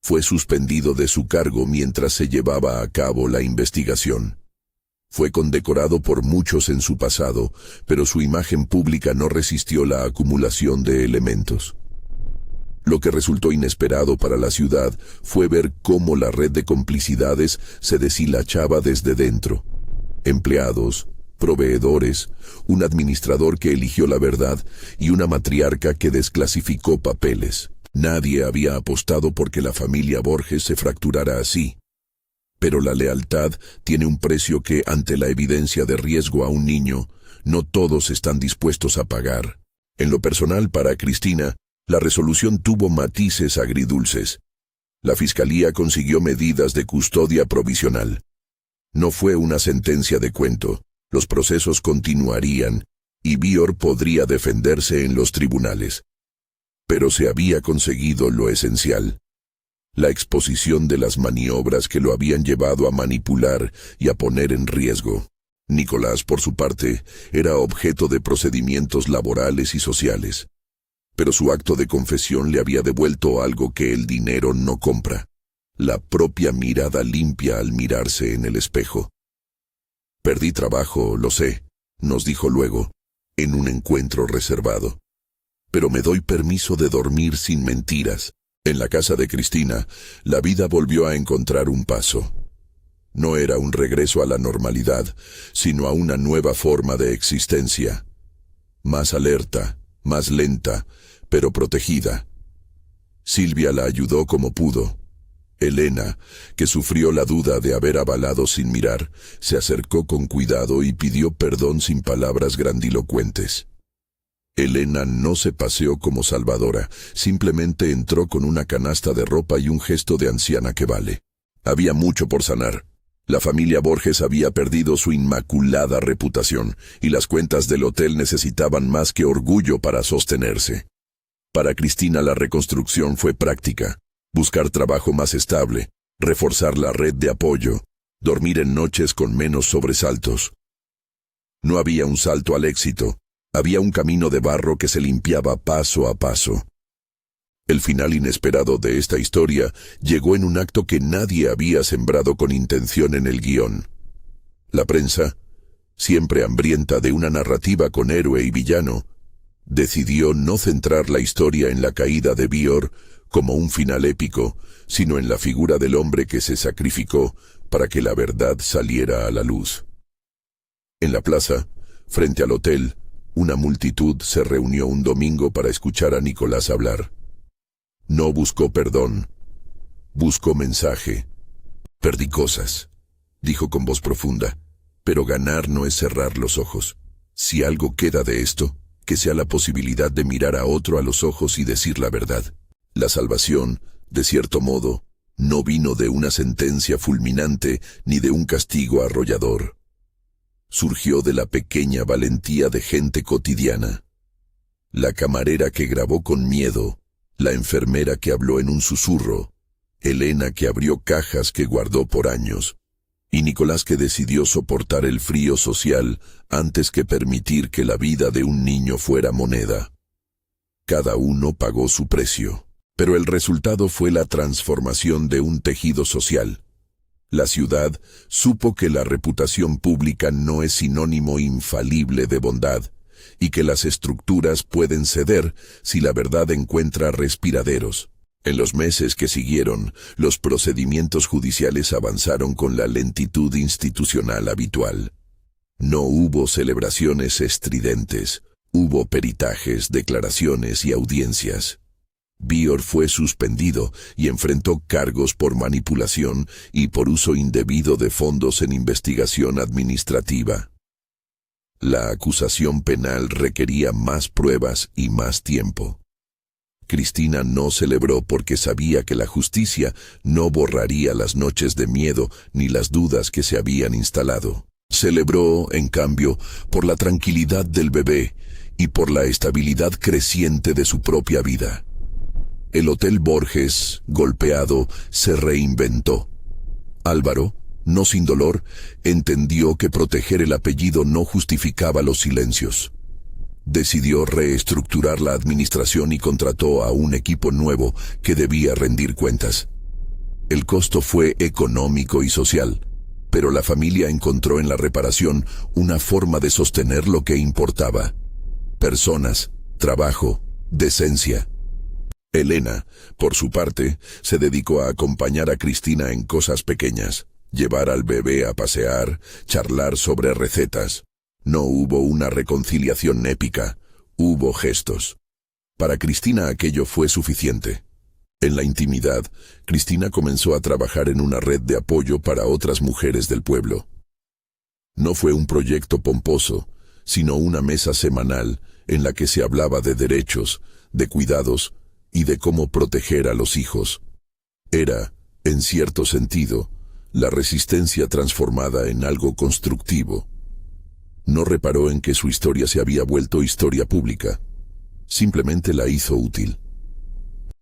Fue suspendido de su cargo mientras se llevaba a cabo la investigación. Fue condecorado por muchos en su pasado, pero su imagen pública no resistió la acumulación de elementos. Lo que resultó inesperado para la ciudad fue ver cómo la red de complicidades se deshilachaba desde dentro. Empleados, proveedores, un administrador que eligió la verdad y una matriarca que desclasificó papeles. Nadie había apostado porque la familia Borges se fracturara así. Pero la lealtad tiene un precio que, ante la evidencia de riesgo a un niño, no todos están dispuestos a pagar. En lo personal, para Cristina, la resolución tuvo matices agridulces. La fiscalía consiguió medidas de custodia provisional. No fue una sentencia de cuento. Los procesos continuarían, y Víor podría defenderse en los tribunales. Pero se había conseguido lo esencial: la exposición de las maniobras que lo habían llevado a manipular y a poner en riesgo. Nicolás, por su parte, era objeto de procedimientos laborales y sociales. Pero su acto de confesión le había devuelto algo que el dinero no compra: la propia mirada limpia al mirarse en el espejo. «Perdí trabajo, lo sé», nos dijo luego, en un encuentro reservado. «Pero me doy permiso de dormir sin mentiras. En la casa de Cristina, la vida volvió a encontrar un paso. No era un regreso a la normalidad, sino a una nueva forma de existencia. Más alerta, más lenta, pero protegida. Silvia la ayudó como pudo. Elena, que sufrió la duda de haber avalado sin mirar, se acercó con cuidado y pidió perdón sin palabras grandilocuentes. Elena no se paseó como salvadora, simplemente entró con una canasta de ropa y un gesto de anciana que vale. Había mucho por sanar. La familia Borges había perdido su inmaculada reputación, y las cuentas del hotel necesitaban más que orgullo para sostenerse. Para Cristina la reconstrucción fue práctica. Buscar trabajo más estable, reforzar la red de apoyo, dormir en noches con menos sobresaltos. No había un salto al éxito, había un camino de barro que se limpiaba paso a paso. El final inesperado de esta historia llegó en un acto que nadie había sembrado con intención en el guión. La prensa, siempre hambrienta de una narrativa con héroe y villano, decidió no centrar la historia en la caída de Bior como un final épico, sino en la figura del hombre que se sacrificó para que la verdad saliera a la luz. En la plaza, frente al hotel, una multitud se reunió un domingo para escuchar a Nicolás hablar. No buscó perdón, buscó mensaje. Perdí cosas, dijo con voz profunda, pero ganar no es cerrar los ojos. Si algo queda de esto, que sea la posibilidad de mirar a otro a los ojos y decir la verdad. La salvación, de cierto modo, no vino de una sentencia fulminante ni de un castigo arrollador. Surgió de la pequeña valentía de gente cotidiana. La camarera que grabó con miedo, la enfermera que habló en un susurro, Elena que abrió cajas que guardó por años, y Nicolás que decidió soportar el frío social antes que permitir que la vida de un niño fuera moneda. Cada uno pagó su precio, pero el resultado fue la transformación de un tejido social. La ciudad supo que la reputación pública no es sinónimo infalible de bondad, y que las estructuras pueden ceder si la verdad encuentra respiraderos. En los meses que siguieron, los procedimientos judiciales avanzaron con la lentitud institucional habitual. No hubo celebraciones estridentes, hubo peritajes, declaraciones y audiencias. Bior fue suspendido y enfrentó cargos por manipulación y por uso indebido de fondos en investigación administrativa. La acusación penal requería más pruebas y más tiempo. Cristina no celebró porque sabía que la justicia no borraría las noches de miedo ni las dudas que se habían instalado. Celebró, en cambio, por la tranquilidad del bebé y por la estabilidad creciente de su propia vida. El Hotel Borges, golpeado, se reinventó. Álvaro, no sin dolor, entendió que proteger el apellido no justificaba los silencios. Decidió reestructurar la administración y contrató a un equipo nuevo que debía rendir cuentas. El costo fue económico y social, pero la familia encontró en la reparación una forma de sostener lo que importaba: personas, trabajo, decencia. Elena, por su parte, se dedicó a acompañar a Cristina en cosas pequeñas, llevar al bebé a pasear, charlar sobre recetas. No hubo una reconciliación épica, hubo gestos. Para Cristina aquello fue suficiente. En la intimidad, Cristina comenzó a trabajar en una red de apoyo para otras mujeres del pueblo. No fue un proyecto pomposo, sino una mesa semanal en la que se hablaba de derechos, de cuidados y de cómo proteger a los hijos. Era, en cierto sentido, la resistencia transformada en algo constructivo. No reparó en que su historia se había vuelto historia pública. Simplemente la hizo útil.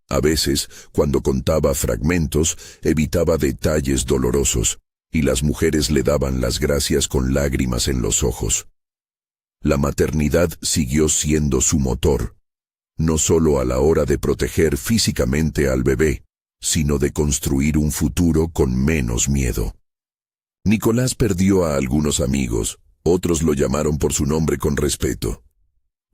A veces, cuando contaba fragmentos, evitaba detalles dolorosos, y las mujeres le daban las gracias con lágrimas en los ojos. La maternidad siguió siendo su motor, no solo a la hora de proteger físicamente al bebé, sino de construir un futuro con menos miedo. Nicolás perdió a algunos amigos, otros lo llamaron por su nombre con respeto.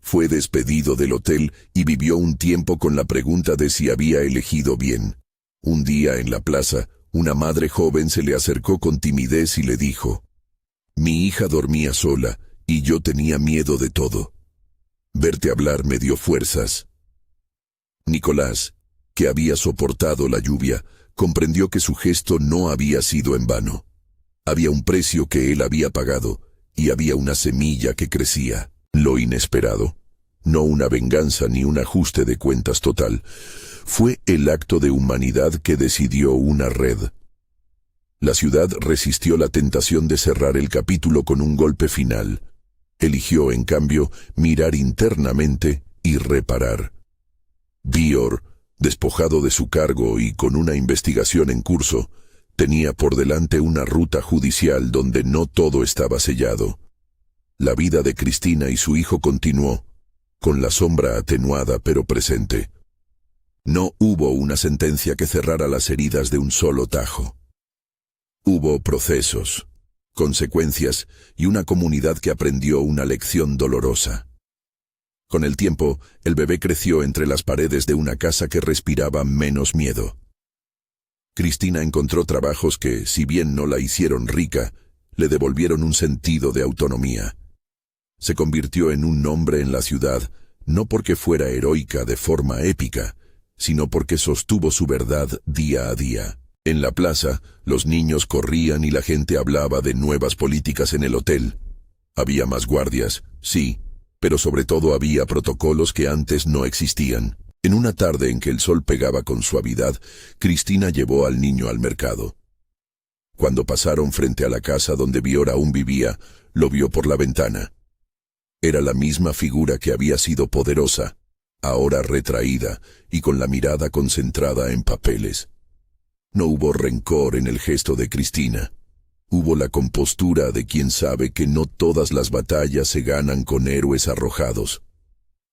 Fue despedido del hotel y vivió un tiempo con la pregunta de si había elegido bien. Un día en la plaza, una madre joven se le acercó con timidez y le dijo: «Mi hija dormía sola y yo tenía miedo de todo. Verte hablar me dio fuerzas». Nicolás, que había soportado la lluvia, comprendió que su gesto no había sido en vano. Había un precio que él había pagado y había una semilla que crecía. Lo inesperado, no una venganza ni un ajuste de cuentas total, fue el acto de humanidad que decidió una red. La ciudad resistió la tentación de cerrar el capítulo con un golpe final. Eligió, en cambio, mirar internamente y reparar. Bior, despojado de su cargo y con una investigación en curso, tenía por delante una ruta judicial donde no todo estaba sellado. La vida de Cristina y su hijo continuó, con la sombra atenuada pero presente. No hubo una sentencia que cerrara las heridas de un solo tajo. Hubo procesos, consecuencias y una comunidad que aprendió una lección dolorosa. Con el tiempo, el bebé creció entre las paredes de una casa que respiraba menos miedo. Cristina encontró trabajos que, si bien no la hicieron rica, le devolvieron un sentido de autonomía. Se convirtió en un nombre en la ciudad, no porque fuera heroica de forma épica, sino porque sostuvo su verdad día a día. En la plaza, los niños corrían y la gente hablaba de nuevas políticas en el hotel. Había más guardias, sí, pero sobre todo había protocolos que antes no existían. En una tarde en que el sol pegaba con suavidad, Cristina llevó al niño al mercado. Cuando pasaron frente a la casa donde Bior aún vivía, lo vio por la ventana. Era la misma figura que había sido poderosa, ahora retraída y con la mirada concentrada en papeles. No hubo rencor en el gesto de Cristina. Hubo la compostura de quien sabe que no todas las batallas se ganan con héroes arrojados.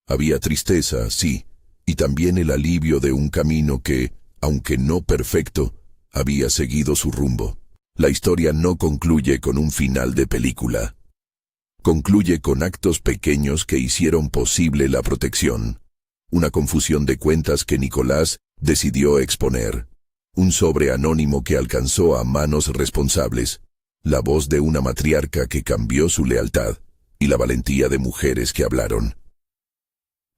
Había tristeza, sí, y también el alivio de un camino que, aunque no perfecto, había seguido su rumbo. La historia no concluye con un final de película. Concluye con actos pequeños que hicieron posible la protección. Una confusión de cuentas que Nicolás decidió exponer. Un sobre anónimo que alcanzó a manos responsables. La voz de una matriarca que cambió su lealtad. Y la valentía de mujeres que hablaron.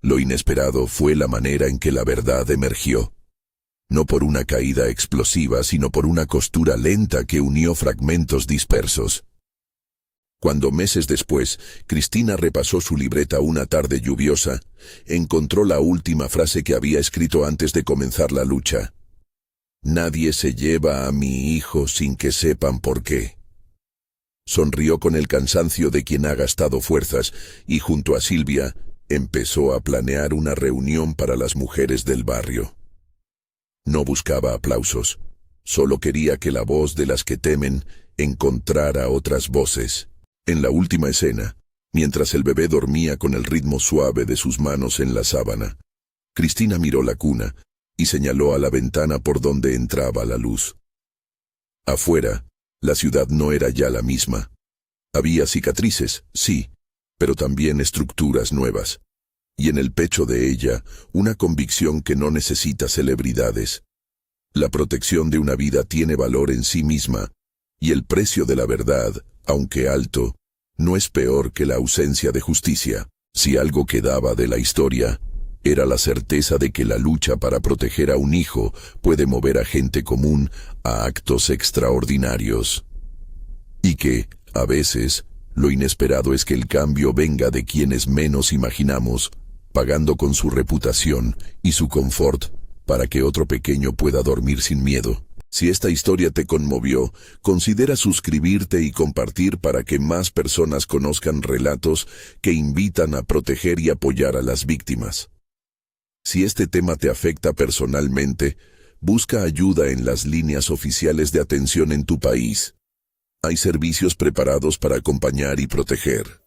Lo inesperado fue la manera en que la verdad emergió. No por una caída explosiva, sino por una costura lenta que unió fragmentos dispersos. Cuando meses después, Cristina repasó su libreta una tarde lluviosa, encontró la última frase que había escrito antes de comenzar la lucha. «Nadie se lleva a mi hijo sin que sepan por qué». Sonrió con el cansancio de quien ha gastado fuerzas y junto a Silvia empezó a planear una reunión para las mujeres del barrio. No buscaba aplausos, solo quería que la voz de las que temen encontrara otras voces. En la última escena, mientras el bebé dormía con el ritmo suave de sus manos en la sábana, Cristina miró la cuna y señaló a la ventana por donde entraba la luz. Afuera, la ciudad no era ya la misma. Había cicatrices, sí, pero también estructuras nuevas. Y en el pecho de ella, una convicción que no necesita celebridades. La protección de una vida tiene valor en sí misma, y el precio de la verdad, aunque alto, no es peor que la ausencia de justicia. Si algo quedaba de la historia, era la certeza de que la lucha para proteger a un hijo puede mover a gente común a actos extraordinarios. Y que, a veces, lo inesperado es que el cambio venga de quienes menos imaginamos, pagando con su reputación y su confort para que otro pequeño pueda dormir sin miedo. Si esta historia te conmovió, considera suscribirte y compartir para que más personas conozcan relatos que invitan a proteger y apoyar a las víctimas. Si este tema te afecta personalmente, busca ayuda en las líneas oficiales de atención en tu país. Hay servicios preparados para acompañar y proteger.